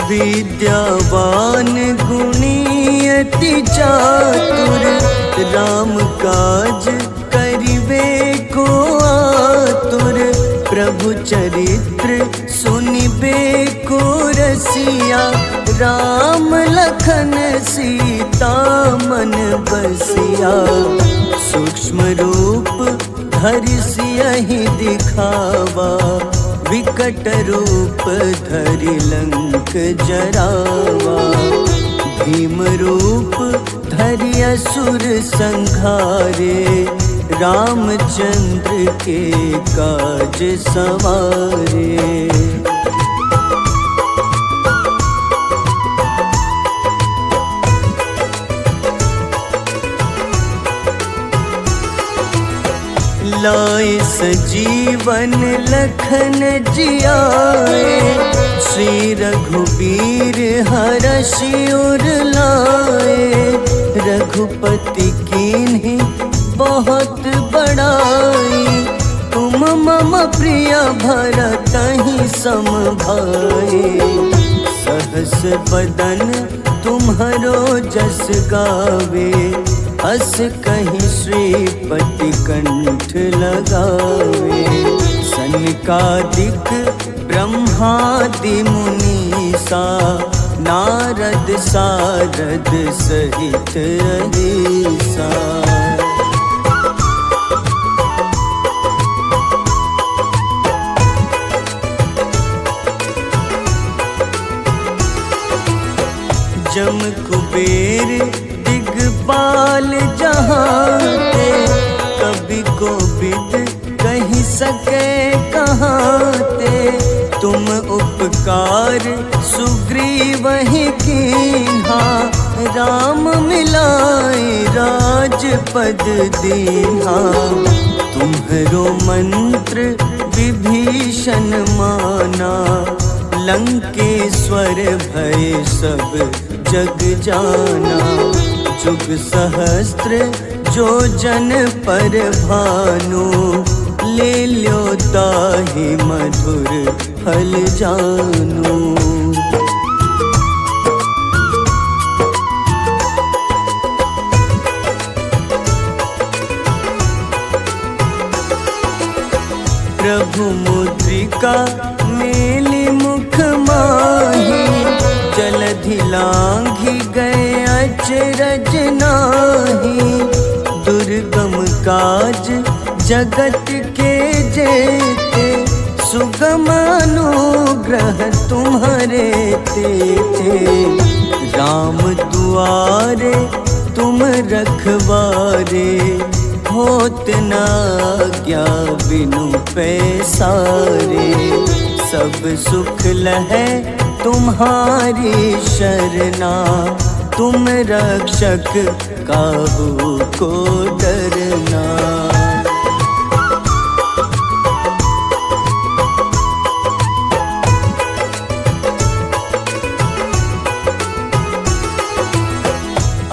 विद्यावान गुणी अति चातुर राम काज करिबे को आतुर प्रभु चरित्र सुनिबे को रसिया राम लखन सीता मन बसिया सूक्ष्म रूप धरि सियहि दिखावा विकट रूप धरि लंक जरावा भीम रूप धरि असुर संहारे रामचंद्र के काज सवारे। लाए सजीवन लखन जियाए श्री रघुबीर हरषि उर लाए रघुपति कीन्ही बहुत बड़ाई तुम मम प्रिय भरतहि सम भाई सहस बदन तुम्हरो जस गावे अस कहीं श्रीपति कंठ लगावे सनकादिक ब्रह्मादि मुनीसा नारद सारद सहित अहिसा। जम कुबेर दिगपाल जहाते कभी कोविद कहीं सके कहाते तुम उपकार सुग्रीव ही कीन्हा राम मिलाए राजपद दीन्हा तुम्हरो मंत्र विभीषण माना लंकेश्वर भय सब जग जाना जुग सहस्त्र जो जन पर भानु, ले ल्यो ताहि मधुर फल जानु। प्रभु मुद्रिका मेली मुख माही, जलधि लांघि गए अचरज नाही। दुर्गम काज जगत के जेते, सुगम अनुग्रह तुम्हारे तेते। राम दुआरे तुम रखवारे, होत न आज्ञा बिनु पैसारे। सब सुख लहै तुम्हारी शरणा, तुम रक्षक काहू को डरना।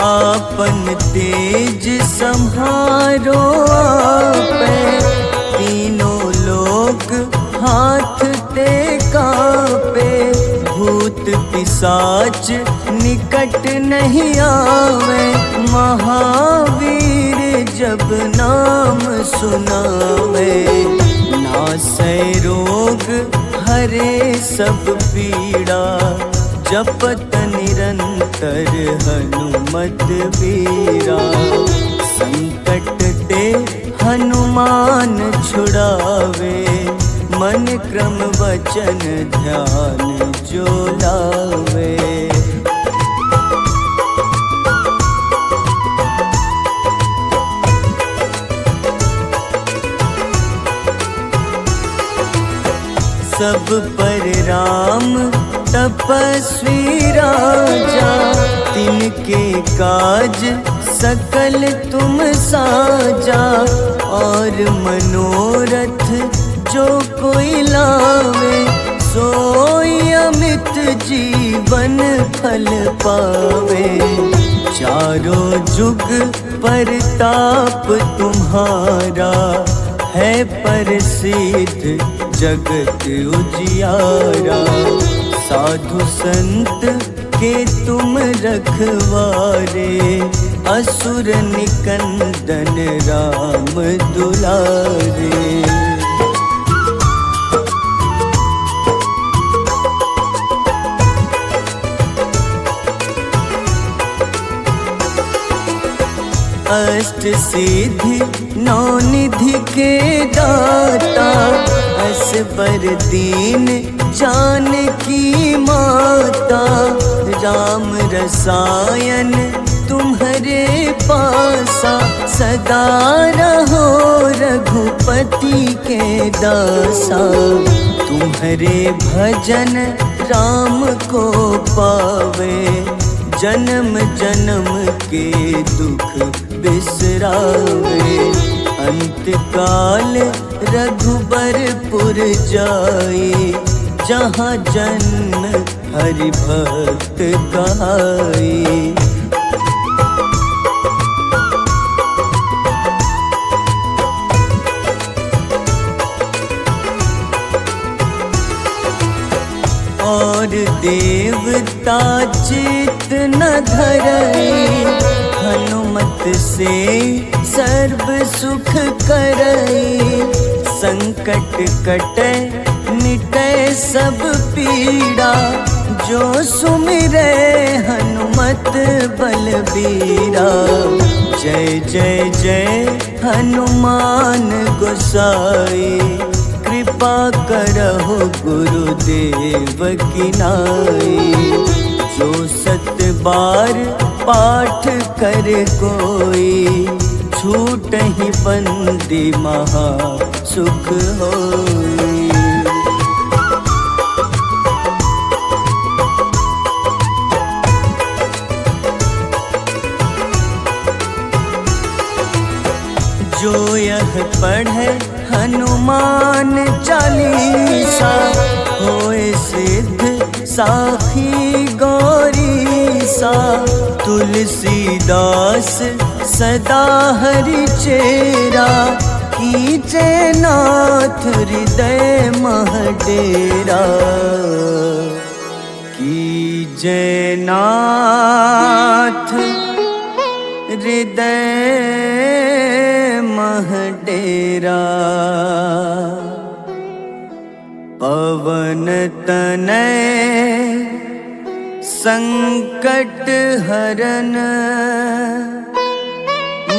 आपन तेज सम्हारो आपै, तीनों लोक हाथ ते कापे। भूत पिशाच निकट नहीं आवे, महावीर जब नाम सुनावे। नासै रोग हरे सब पीड़ा, जपत निरंतर हनुमत बीरा। संकट ते हनुमान छुड़ावे, मन क्रम वचन ध्यान जो लावे। सब पर राम तपस्वी राजा, तिनके काज सकल तुम साजा। और मनोरथ जो कोई लावे, सोई अमित जीवन फल पावे। चारों जुग परताप तुम्हारा, है प्रसिद्ध जगत उजियारा। साधु संत के तुम रखवारे, असुर निकंदन राम दुलारे। अष्ट सिद्धि नौ निधि के दाता, असबर दीन जानकी माता। राम रसायन तुम्हारे पासा, सदा रहो रघुपति के दासा। तुम्हारे भजन राम को पावे, जन्म जन्म के दुख बिसरावे। अंत काल रघुबरपुर जाई, जहाँ जन्म हरि भक्त कहाई। और देवता चित न धरई, हनुमत से सर्व सुख करई। संकट कटे मिटे सब पीड़ा, जो सुमिरे हनुमत बलबीरा। जय जय जय हनुमान गोसाई, कृपा करहु गुरुदेव की नाई। जो सत बार पाठ करे कोई, छूटहि बंदी महा सुख होई। जो यह पढ़े हनुमान चालीसा, होए सिद्ध साखी गौरीसा। तुलसीदास सदा हरि चेरा, कीजे नाथ हृदय मह डेरा, कीजे नाथ हृदय मह डेरा। पवन तनय संकट हरन,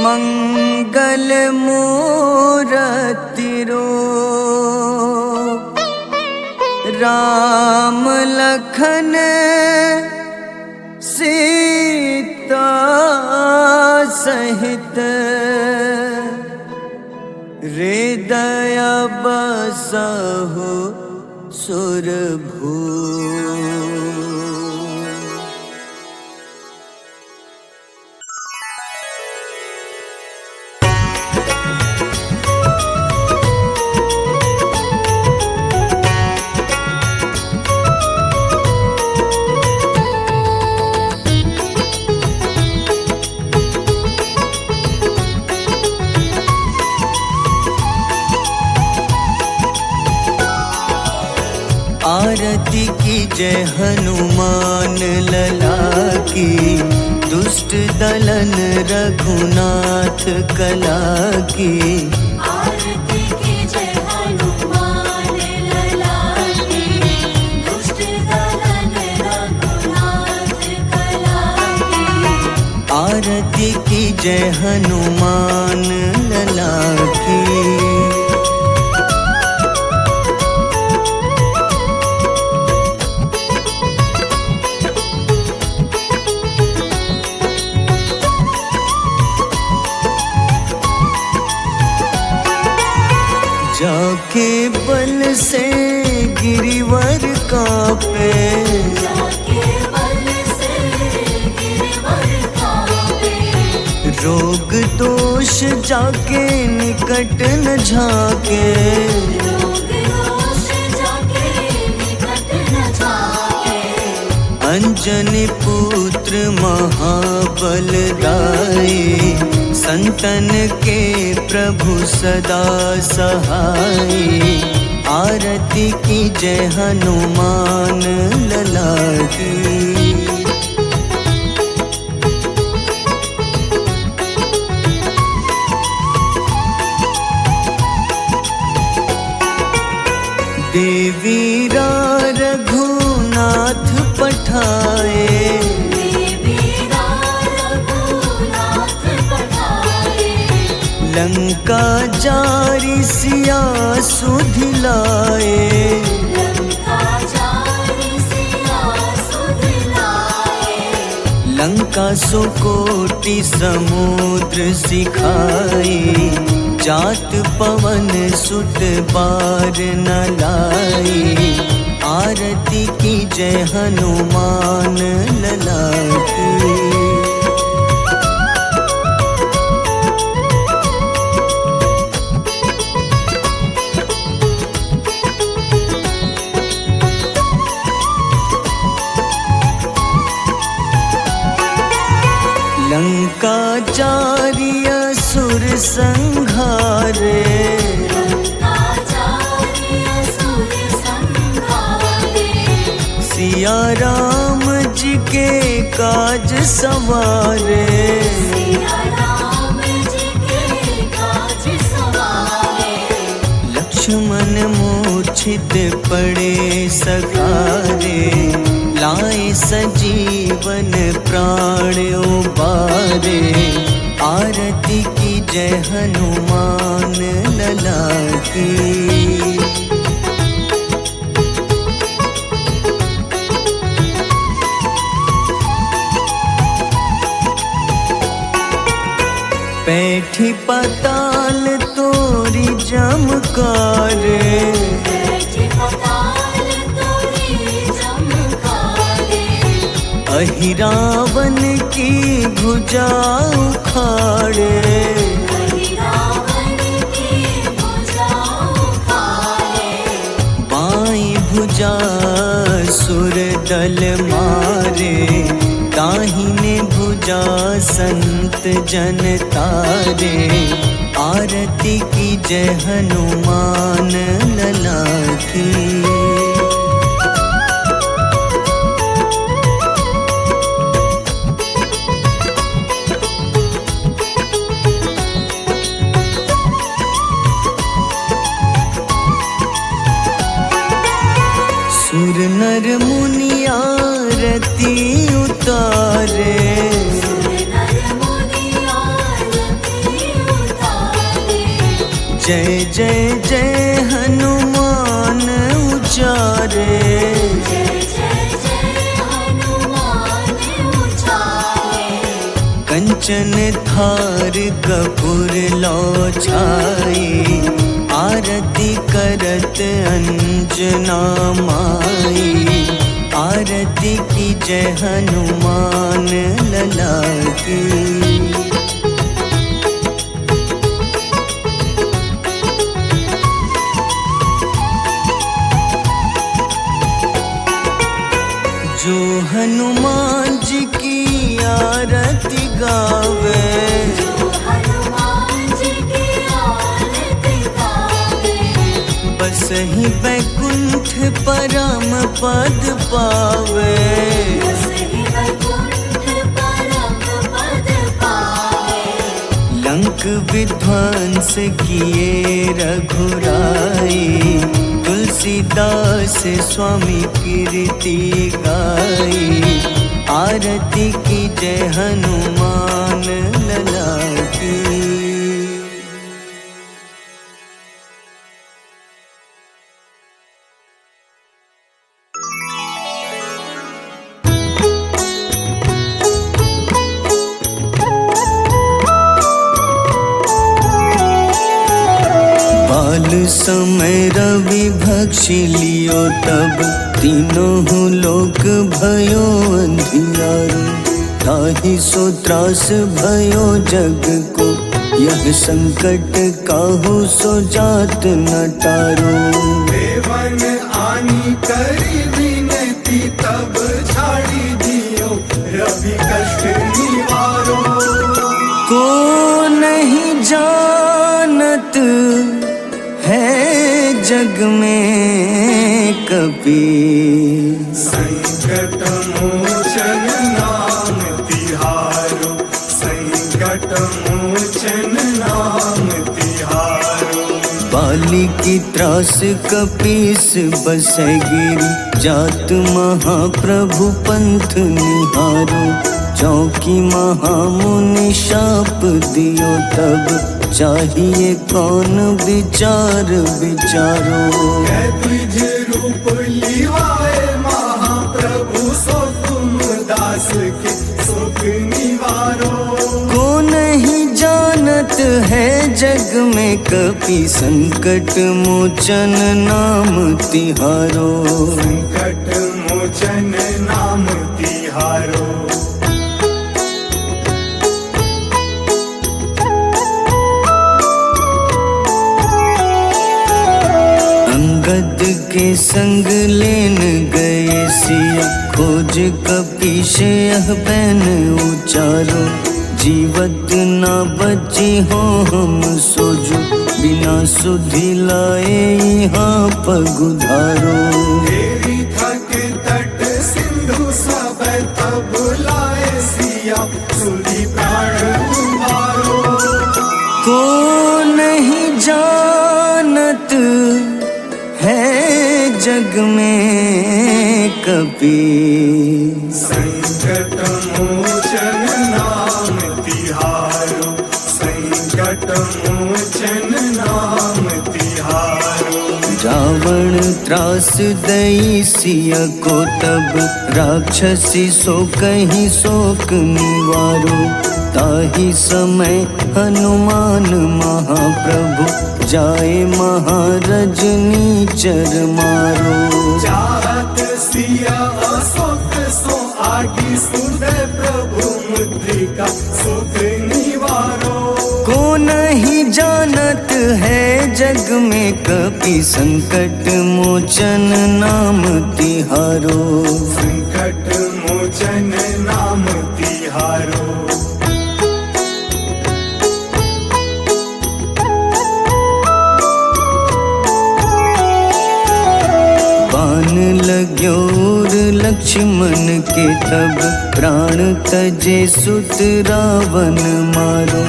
मंगल मूरति रूप, राम लखन सीता सहित, हृदय बसहु सुरभूप। आरती की जय हनुमान लला की, दुष्ट दलन रघुनाथ कला की। आरती की जय हनुमान लला की, दुष्ट दलन रघुनाथ कला की। आरती की जय हनुमान लला की। जाके बल से गिरिवर कांपे, जाके बल से गिरवर कांपे। रोग दोष जाके निकट न झाके, रोग दोष जाके निकट न झाके। अंजनी पुत्र महाबल दाई, संतन के प्रभु सदा सहाय। आरती की जय हनुमान लला की। देवीरा रघुनाथ पठाए, देवीरा रघुनाथ पठाए। लंका जारी सिया सुधिलाए, लंका जारी सिया सुधिलाए। लंका सुकोटि समुद्र सिखाए। जात पवन सुत बार न लाई, आरती की जय हनुमान लला की। लंका जारी असुर संघारे, लंका जारी असुर संघारे। सिया राम जी के काज सवारे, सिया राम जी के काज सवारे। लक्ष्मण मूर्छित पड़े सकारे, लाए सजीवन प्राण उबारे। आरती की जय हनुमान लला की। बैठी पाताल तोरी जमकारे, बैठी पाताल तोरी जमकारे। अहिरावन की भुजा उखाड़े, रावण की भुजा उखाड़े। बाईं भुजा सुर दल मारे, दाहिने भुजा पूजा संत जन तारे, आरती की जय हनुमान लला की। सुर नर मुनि आरती उतारे, जय जय जय हनुमान उचारे। कंचन थार कपूर लो छाई, आरती करत अंजना माई। आरती की जय हनुमान लला की। जो हनुमान जी की आरती गावे, बस ही बैकुंठ परम पद पावे। लंक विध्वंस किए रघुराई, तुलसीदास स्वामी कीर्ति गाई। आरती की जय हनुमान लला की। बाल समय रवि भक्षी लियो, तब तीनों लोक भयो अंधियारो। ताहि सो त्रास भयो जग को, यह संकट काहू सो जात न टारो। देवन आनी करी विनती, तब झाड़ी दियो रवि कष्ट निवारो। को नहीं जानत है जग में कपि, संकट मोचन नाम तिहारो। संकट मोचन नाम तिहारो। बाली की त्रास कपीस बसै गिरी, जात महाप्रभु पंथ निहारो। चौकी महामुनि शाप दियो, तब चाहिए कौन विचार विचारो। द्विज रूप लिवाए महाप्रभु, सो तुम दास के सुख निवारो। को नहीं जानत है जग में कपि, संकट मोचन नाम तिहारो। संकट मोचन नाम तिहारो। अंगद के संग लेन गए सिया, खोज कपीश यह बैन उचारो। जीवत न बची हो हम सोजो, बिना सुधि लाए यहाँ पगुधारो। तेरी थक तट सिंधु सब तब लाए सिया, सुधि प्राण उबारो। को नहीं जानत है जग में कपि, संकट मोचन नाम तिहारो। संकट मोचन नाम तिहारो। रावण त्रास दई सिया को, तब राक्षसी सो कहीं शोक निवारो। ताहि समय हनुमान महाप्रभु, जाए महारजनी चर मारो। चाहत सिया अशोक सो आगी, सुदय प्रभु मुद्रिका सुख निवारो। को नहीं जानत है जग में कपि, संकट मोचन नाम तिहारो। संकट मोचन नाम तिहारो। तिहारो। बाण लाग्योर लक्ष्मण के तब प्राण तजे सुत रावण मारो।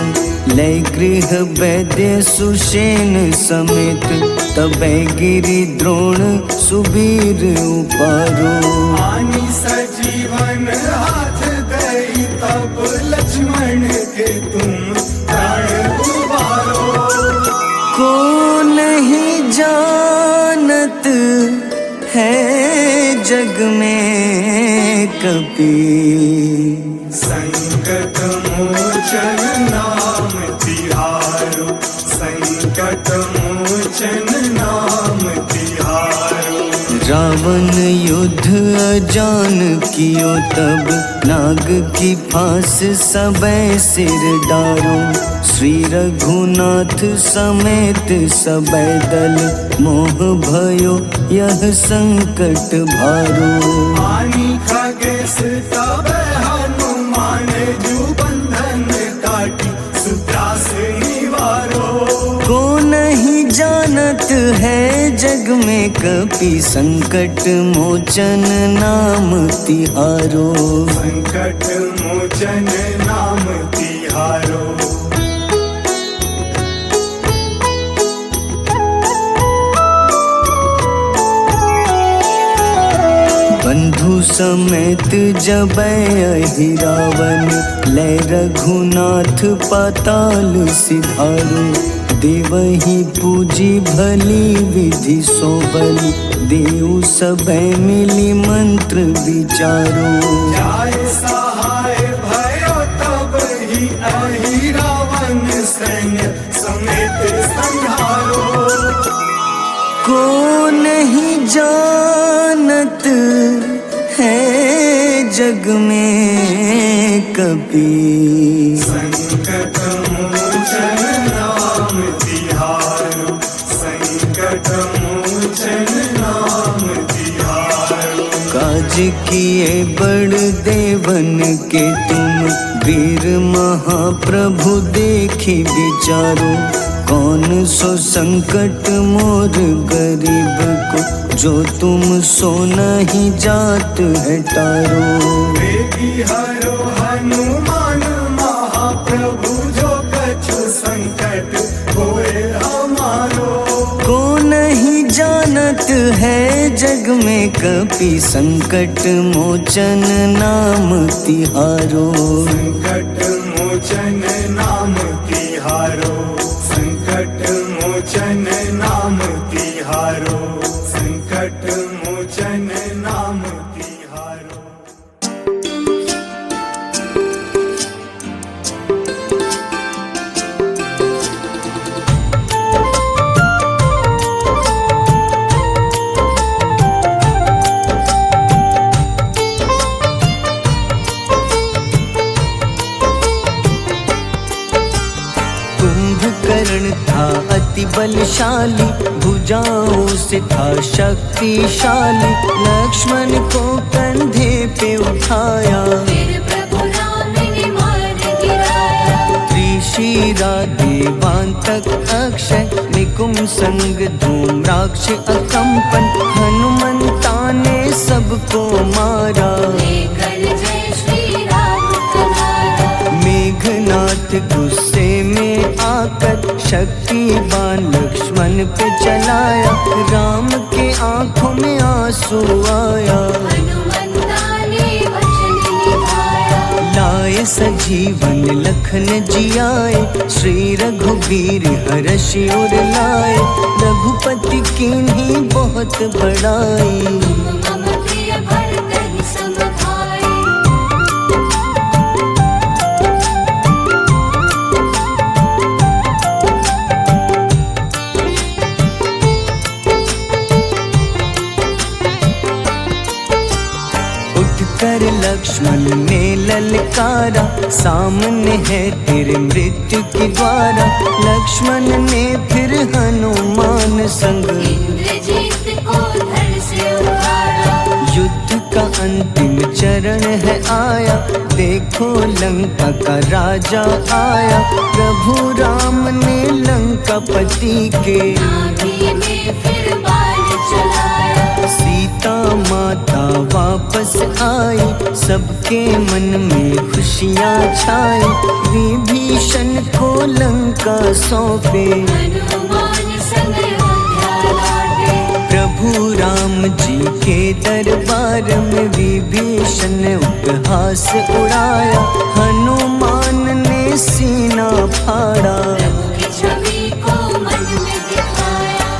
लय गृह वैद्य सुषेण समेत तबै गिरि द्रोण सुबीर उपारो। आनी सजीवन हाथ दई तब लक्ष्मण के तुम प्राण उबारो। को नहीं जानत है जग में कपि, संकट मोचन नाम तिहारो। संकट मोचन नाम तिहारो। रावण युद्ध अजान कियो तब नाग की फांस सबै सिर डारो। श्री रघुनाथ समेत सबै दल मोह भयो यह संकट भारो। आनी खगेश तब हनुमान जू बंधन काटी सुत्रास निवारो। को नहीं जानत है जग में कपि, संकट मोचन नाम तिहारो। संकट मोचन नाम तिहारो। बंधु समेत जबै अहि रावण, लय रघुनाथ पाताल सिधारो। देवहि पूजी भली विधि सो बलि, देव सबै मिली मंत्र विचारो। जाय सहाय भयो तब ही अहि रावण सैन्य समेत संहारो। को नहीं जानत है जग में कपि, संकट मोचन नाम तिहारो। संकट मोचन नाम तिहारो। काज किए बड़ देवन के तुम, वीर महाप्रभु देखी विचारो। कौन सो संकट मोर गरीब को, जो तुम सो नहीं जात है टारो। वेगी हरो हनुमान महाप्रभु, जो कछु संकट होए हमारो। को नहीं जानत है जग में कपि, संकट मोचन नाम तिहारो। संकट मोचन नाम तिहारो। संकट मोचन नाम तिहारो। संकट मोचन नाम तिहारो। कुंभकर्ण था अति बलशाली, भुजाओं से था शक्तिशाली। लक्ष्मण को कंधे पे उठाया, फिर प्रभु राम ने मार गिराया। त्रिशिरा देवांतक अक्षय, निकुंभ संग धूम्राक्ष अकंपन। हनुमंता ने सबको मारा, लेकर जय श्री राम तुम्हारा। मेघनाथ गुस्से में आकर शक्तिवान लक्ष्मण पे चलाया। राम के आंखों में आंसू आया, हनुमंता ने वचन निभाया। लाए सजीवन लखन जियाए, श्री रघुवीर हर्षि उर लाए। रघुपति कीन्ही बहुत बड़ाई, मम प्रिय भरत ही सम भाई। उठकर लक्ष्मण ने ललकारा, सामने है तेरे मृत्यु की द्वारा। लक्ष्मण ने फिर हनुमान संग इंद्रजीत को धड़ से उतारा। युद्ध का अंतिम चरण है आया, देखो लंका का राजा आया। प्रभु राम ने लंकापति के नाभि में फिर बाण चलाया। सीता माता वापस आई, सबके मन में खुशियाँ छाई। विभीषण को लंका सौंपे, हनुमान संग अयोध्या लौटे। प्रभु राम जी के दरबार में विभीषण ने उपहास उड़ाया। हनुमान ने सीना फाड़ा, प्रभु की छवि को मन में दिखाया।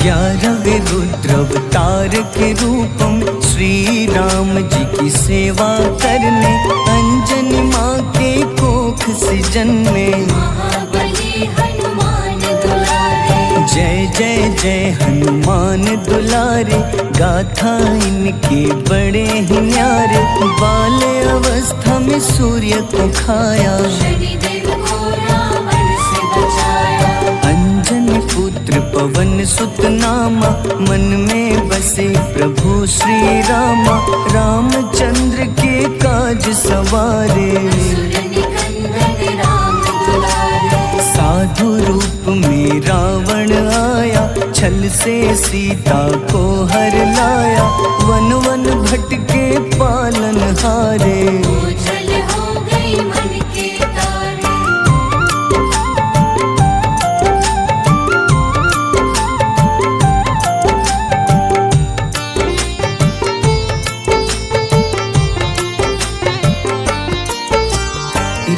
ग्यारहवें रुद्र अवतार के रूप में श्री राम जी की सेवा करने, अंजनी माँ के कोख से जन्मे। महाबली हनुमान दुलारे, जय जय जय हनुमान दुलारे, गाथा इनके बड़े ही न्यारे। बाल्य अवस्था में सूर्य को खाया, शनिदेव को रावण से बचाया। अंजनी पुत्र पवन सुत नामा, मन में बसे प्रभु श्री रामा। रामचंद्र के काज सवारे, असुर निकंदन राम दुलारे। साधु रूप में रावण आया, छल से सीता को हर लाया। वन वन भटके पालन हारे, ओझल हो गई मन के तारे।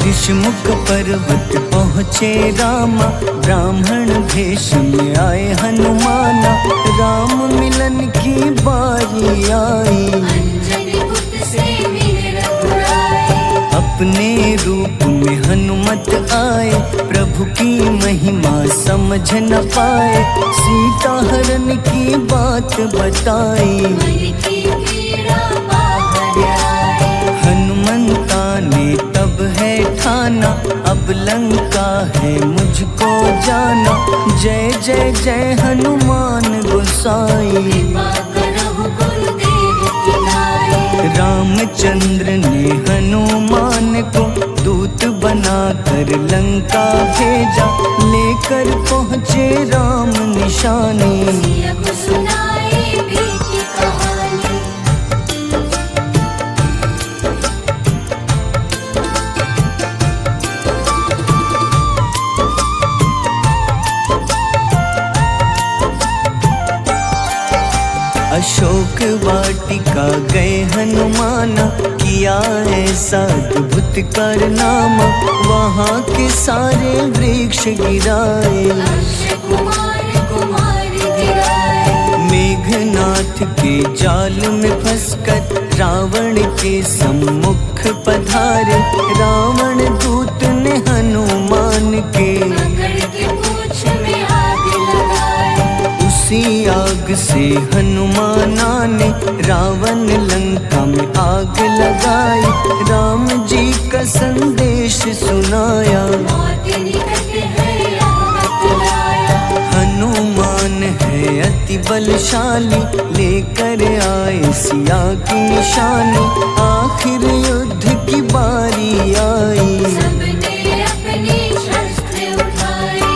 ऋषमुख पर्वत पहुँचे रामा, ब्राह्मण भेष में आए हनुमाना। राम मिलन की बारी आई, अंजनी पुत्र से मिल रघुराई। अपने रूप में हनुमत आए, प्रभु की महिमा समझ न पाए। सीता हरण की बात बताई, मन की पीड़ा बाहर आई। हनुमंता ने तब है ठाना, अब लंका है मुझको जाना। जय जय जय हनुमान गोसाई, कृपा करहु गुरुदेव की नाई। रामचंद्र ने हनुमान को दूत बनाकर लंका भेजा। लेकर पहुँचे राम निशानी, सिया को सुनाई बीती कहानी। अशोक वाटिका गए हनुमाना, किया ऐसा अद्भुत कारनामा। वहाँ के सारे वृक्ष गिराए, अक्षय कुमार कुमार गिराए। मेघनाथ के जाल में फंसकर रावण के सम्मुख पधारे। रावण दूत ने हनुमान के पकड़ के पूंछ में आग लगाए। उसी आग से हनुमाना ने रावण लंका में आग लगाई। राम जी का संदेश सुनाया, मौत निकट है यह बतलाया। हनुमान है अति बलशाली, लेकर आए सिया की निशानी। आखिर युद्ध की बारी आई, सबने अपनी शस्त्र उठाई।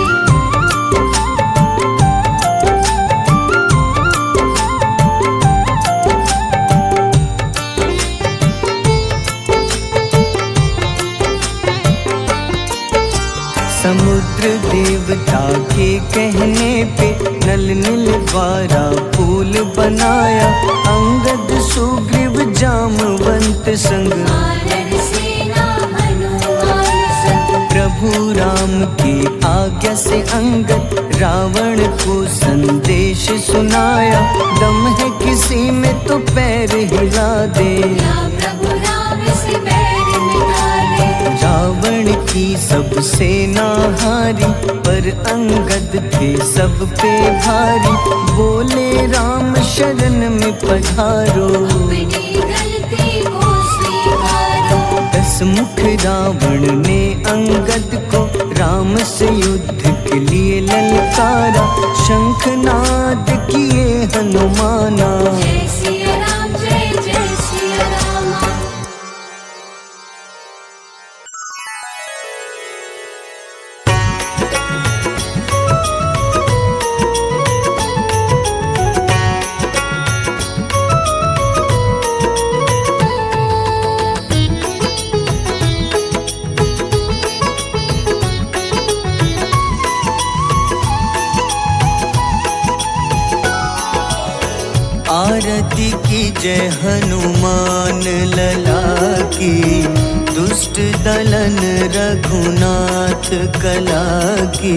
समुद्र देवता के कहने पे नल नील द्वारा पुल बनाया। अंगद सुग्रीव जामवंत संग, वानर सेना हनुमान संग। प्रभु राम की आज्ञा से अंगद रावण को संदेश सुनाया। दम है किसी में तो पैर हिला दे, या प्रभु राम से बैर मिटा दे। रावण की सब सेना हारी, पर अंगद थे सब पे भारी। बोले राम शरण में पधारो, अपनी गलती को स्वीकार हंसमुख रावण ने अंगद को राम से युद्ध के लिए ललकारा। शंखनाद किए हनुमाना, जय सिया राम जय जय सिया राम। आरती की जय हनुमान लला की, दुष्ट दलन रघुनाथ कला की।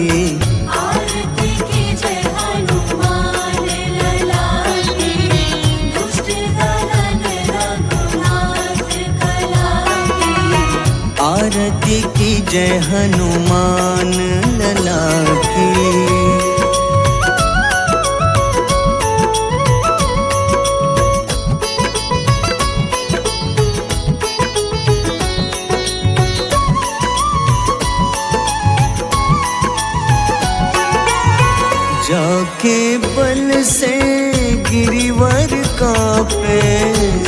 आरती की जय हनुमान लला की, दुष्ट दलन रघुनाथ कला की। आरती की जय हनुमान लला की। जाके बल से गिरिवर कांपे,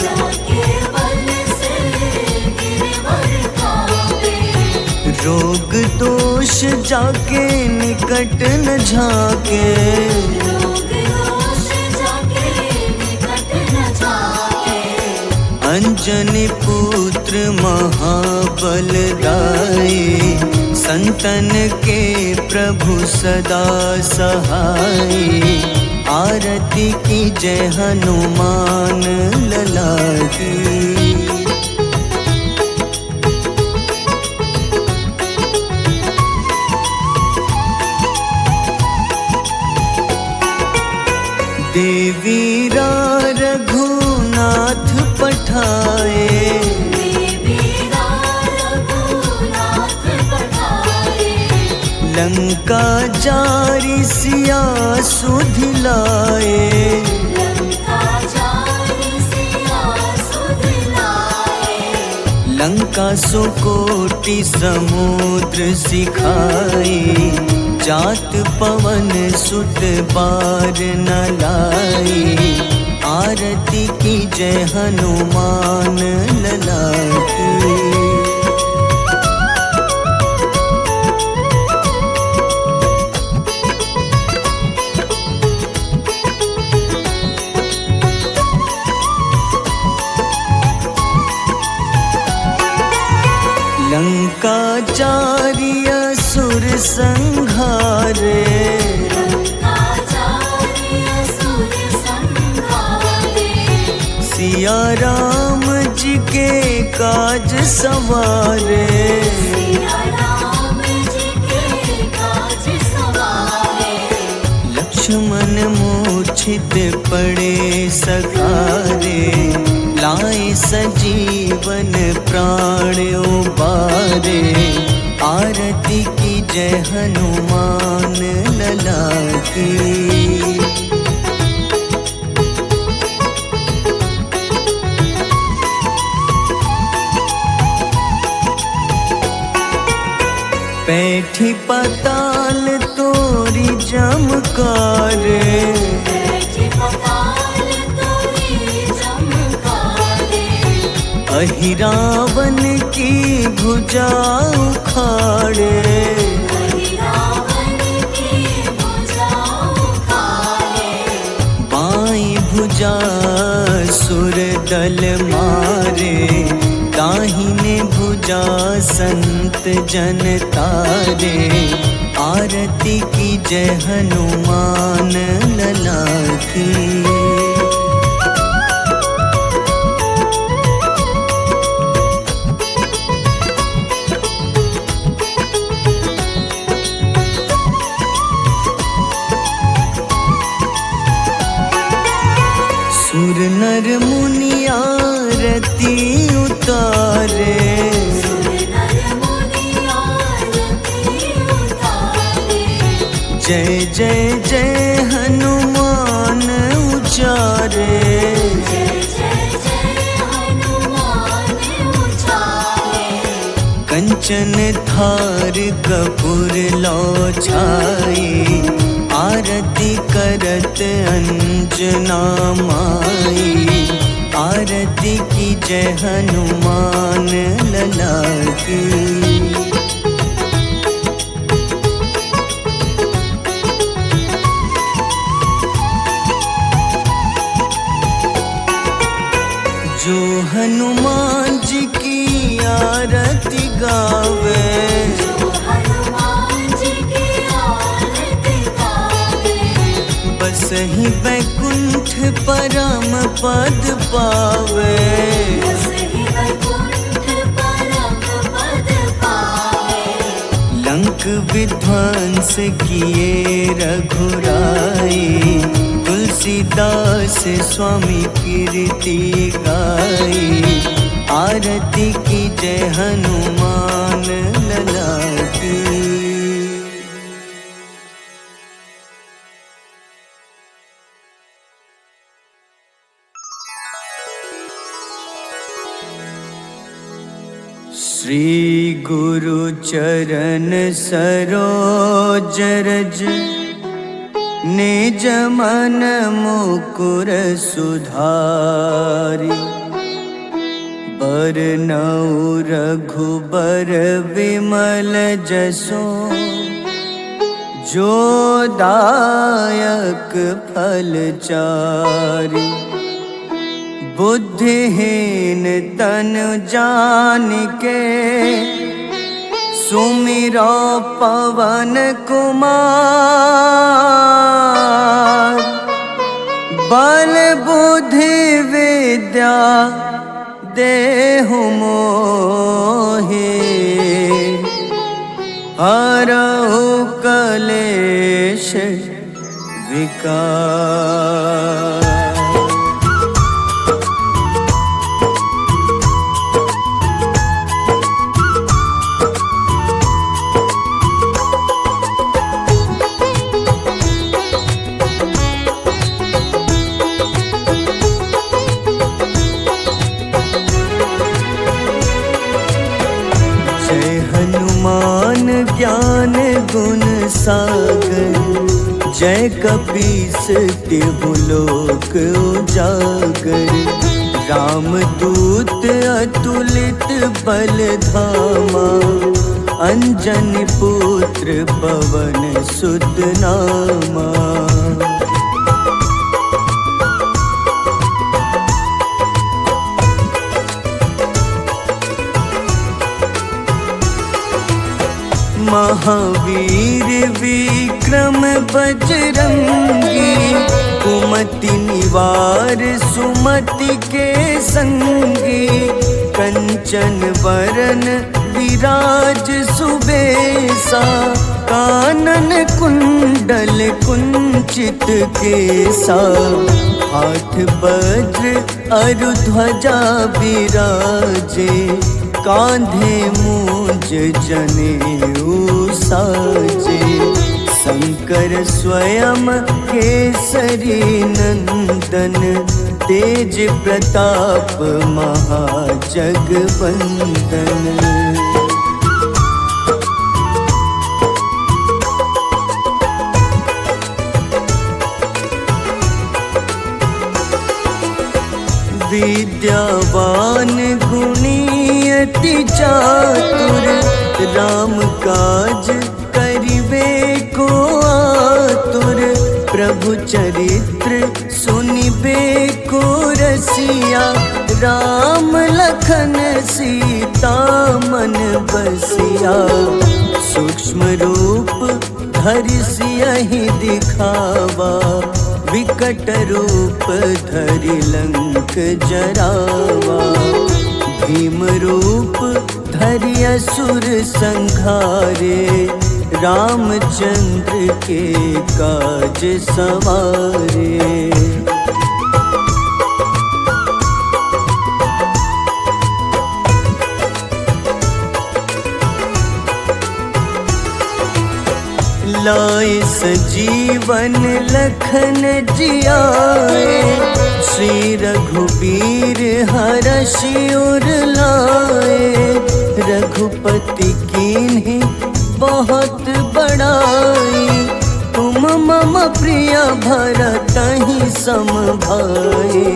जाके बल से गिरवर कांपे। रोग दोष जाके निकट न झाके। रोग दोष जाके निकट न जाके। अंजनी पुत्र महाबलदाई, संतन के प्रभु सदा सहाय। आरती की जय हनुमान लला की। देवीरा रघुनाथ पठाए, देवीरा रघुनाथ पठाए। लंका जारी सिया सुधिलाए। लंका जारी सिया सुधिलाए। लंका सुकोटि समुद्र सिखाए। जात पवन सुत बार न लाए। आरती की जय हनुमान लला की। लंका जारी असुर संहारे। लंका जारी असुर संहारे। सिया राम जी के काज सवारे। सिया राम जी के काज सवारे। लक्ष्मण मूर्छित पड़े सखारे। लाए सजीवन प्राण उबारे। आरती की जय हनुमान लला की। पैठी पाताल तोरी जमकारे। बैठी पताल तोरी जमकारे। अहिरावन की भुजा उखाड़े। रावण की भुजा उखाड़े। बाईं भुजा सुर दल मारे। दाहिने भुजा संत जन तारे। आरती की जय हनुमान लला की। सुर नर मुनि आरती उतारे। सुर नर मुनि आरती उतारे। जय जय जय हनुमान उचारे। जय जय जय हनुमान उचारे। कंचन थार कपूर लो छाई, आरती करत अंजना माई। आरती की जय हनुमान लला की। जो हनुमान जी की आरती गावे, जो हनुमान जी की आरती गावे, बस ही वैकुंठ परम पद पावे। बस ही वैकुंठ परम पद पावे। लंक विध्वंस किए रघुराई, तुलसीदास स्वामी कीर्ति गाई। आरती की जय हनुमान लला की। श्री गुरु चरण सरोज रज, निज मन मुकुर सुधारि। बरनउँ रघुबर विमल जसो, जो दायक फल चारि। बुद्धिहीन तनु जानिके, सुमिरो पवन कुमार। बल बुद्धि विद्या देहु मोहि, हरहु कलेश विकार। हनुमान ज्ञान गुण सागर, जय कपीस तिहु लोक उजागर। रामदूत अतुलित बल धामा, अंजनी पुत्र पवन सुत नामा। महावीर विक्रम बजरंगी, कुमति निवार सुमति के संगी। कंचन वरन विराज सुबेसा, कानन कुंडल कुंचित केसा। हाथ वज्र अरु ध्वजा बिराजे, कांधे मूंज जनेऊ साजे। शंकर स्वयं केसरी नंदन, तेज प्रताप महाजगवंदन। विद्यावान गुणी अति चातुर, राम काज करिबे को आतुर। प्रभु चरित्र सुनिबे को रसिया, राम लखन सीता मन बसिया। सूक्ष्म रूप धरि सियहि दिखावा, विकट रूप धरि लंक जरावा। भीम रूप धरि असुर संहारे, रामचंद्र के काज सवारे। लाए सजीवन लखन जियाए, श्री रघुबीर हरषि उर लाए। रघुपति कीन्ही बहुत बड़ाई, तुम मम प्रिय भरतहि सम भाई।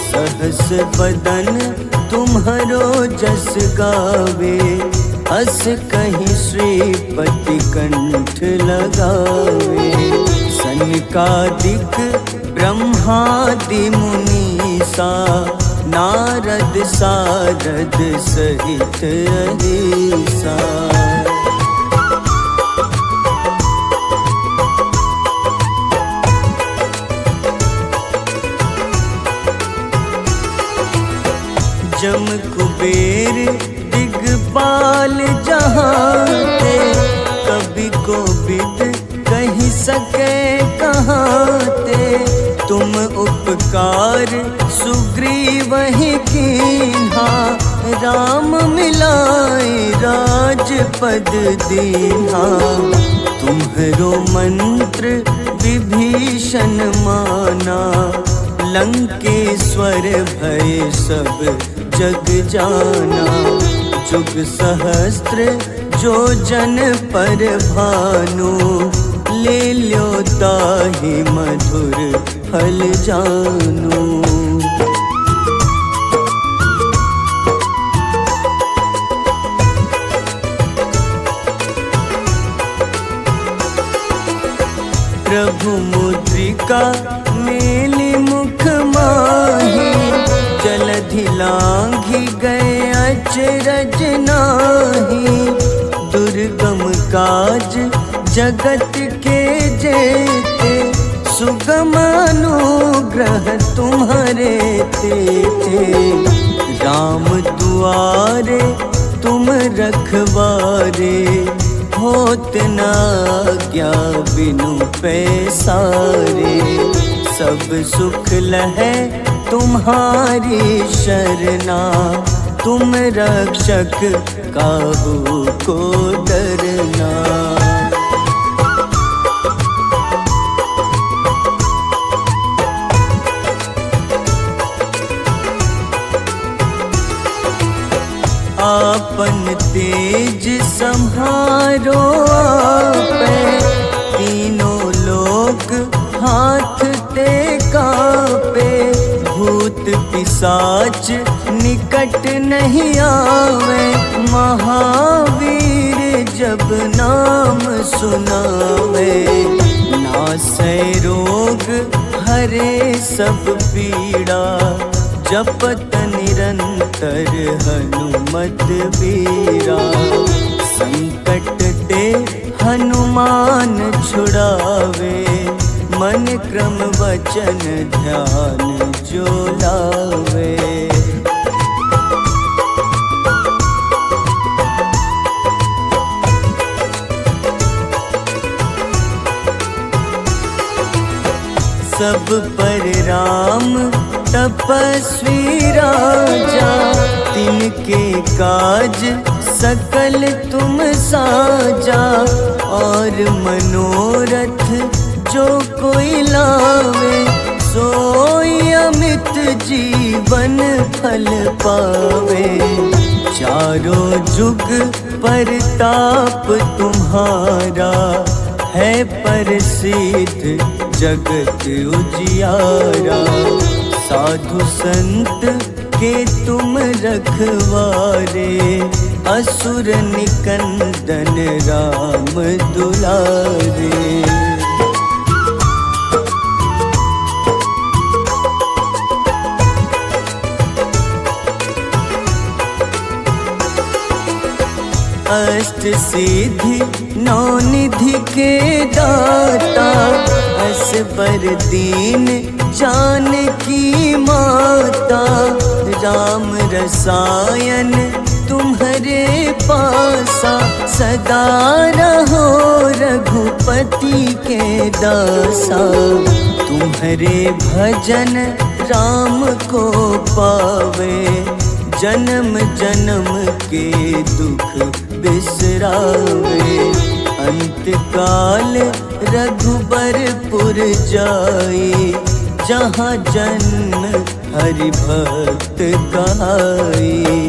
सहस बदन तुम्हरो जस गावे, अस कहीं श्रीपति कंठ लगावे। सनकादिक ब्रह्मादि मुनीसा, नारद सारद सहित अहिसा। जम कुबेर दिगपाल जहाँते, कवि कोविद कही सके कहाँते। तुम उपकार सुग्रीवहि कीन्हा, राम मिलाए राजपद दीन्हा। तुम्हरो मंत्र विभीषण माना, लंकेश्वर भय सब जग जाना। जुग सहस्त्र जो जन पर भानु, ले ल्यो ताहि मधुर फल जानू। प्रभु मुद्रिका मेलि मुख माही, जलधि लांघि गए अचरज नाही। दुर्गम काज जगत के जेते, सुगम अनुग्रह तुम्हारे तेते। राम दुआरे तुम रखवारे, होत न आज्ञा बिनु पैसारे। सब सुख लहै तुम्हारी शरणा, तुम रक्षक काहू को डरना। आपन तेज सम्हारो आपै, तीनों लोक हाथ ते कापे। भूत पिशाच निकट नहीं आवे, महावीर जब नाम सुनावे। नासै रोग हरे सब पीड़ा, जपत निरंतर हनुमत बीरा। संकट ते हनुमान छुड़ावे, मन क्रम वचन ध्यान जो लावे। सब पर राम तपस्वी राजा, तिनके काज सकल तुम साजा। और मनोरथ जो कोई लावे, सोई अमित जीवन फल पावे। चारों जुग परताप तुम्हारा, है प्रसिद्ध जगत उजियारा। साधु संत के तुम रखवारे, असुर निकंदन राम दुलारे। अष्ट सिद्धि नौ निधि के दाता, असबर दीन जानकी माता। राम रसायन तुम्हारे पासा, सदा रहो रघुपति के दासा। तुम्हारे भजन राम को पावे, जन्म जन्म के दुख बिसरावे। अंतकाल रघुबरपुर जाए, जहाँ जन्म हरि भक्त कहाए।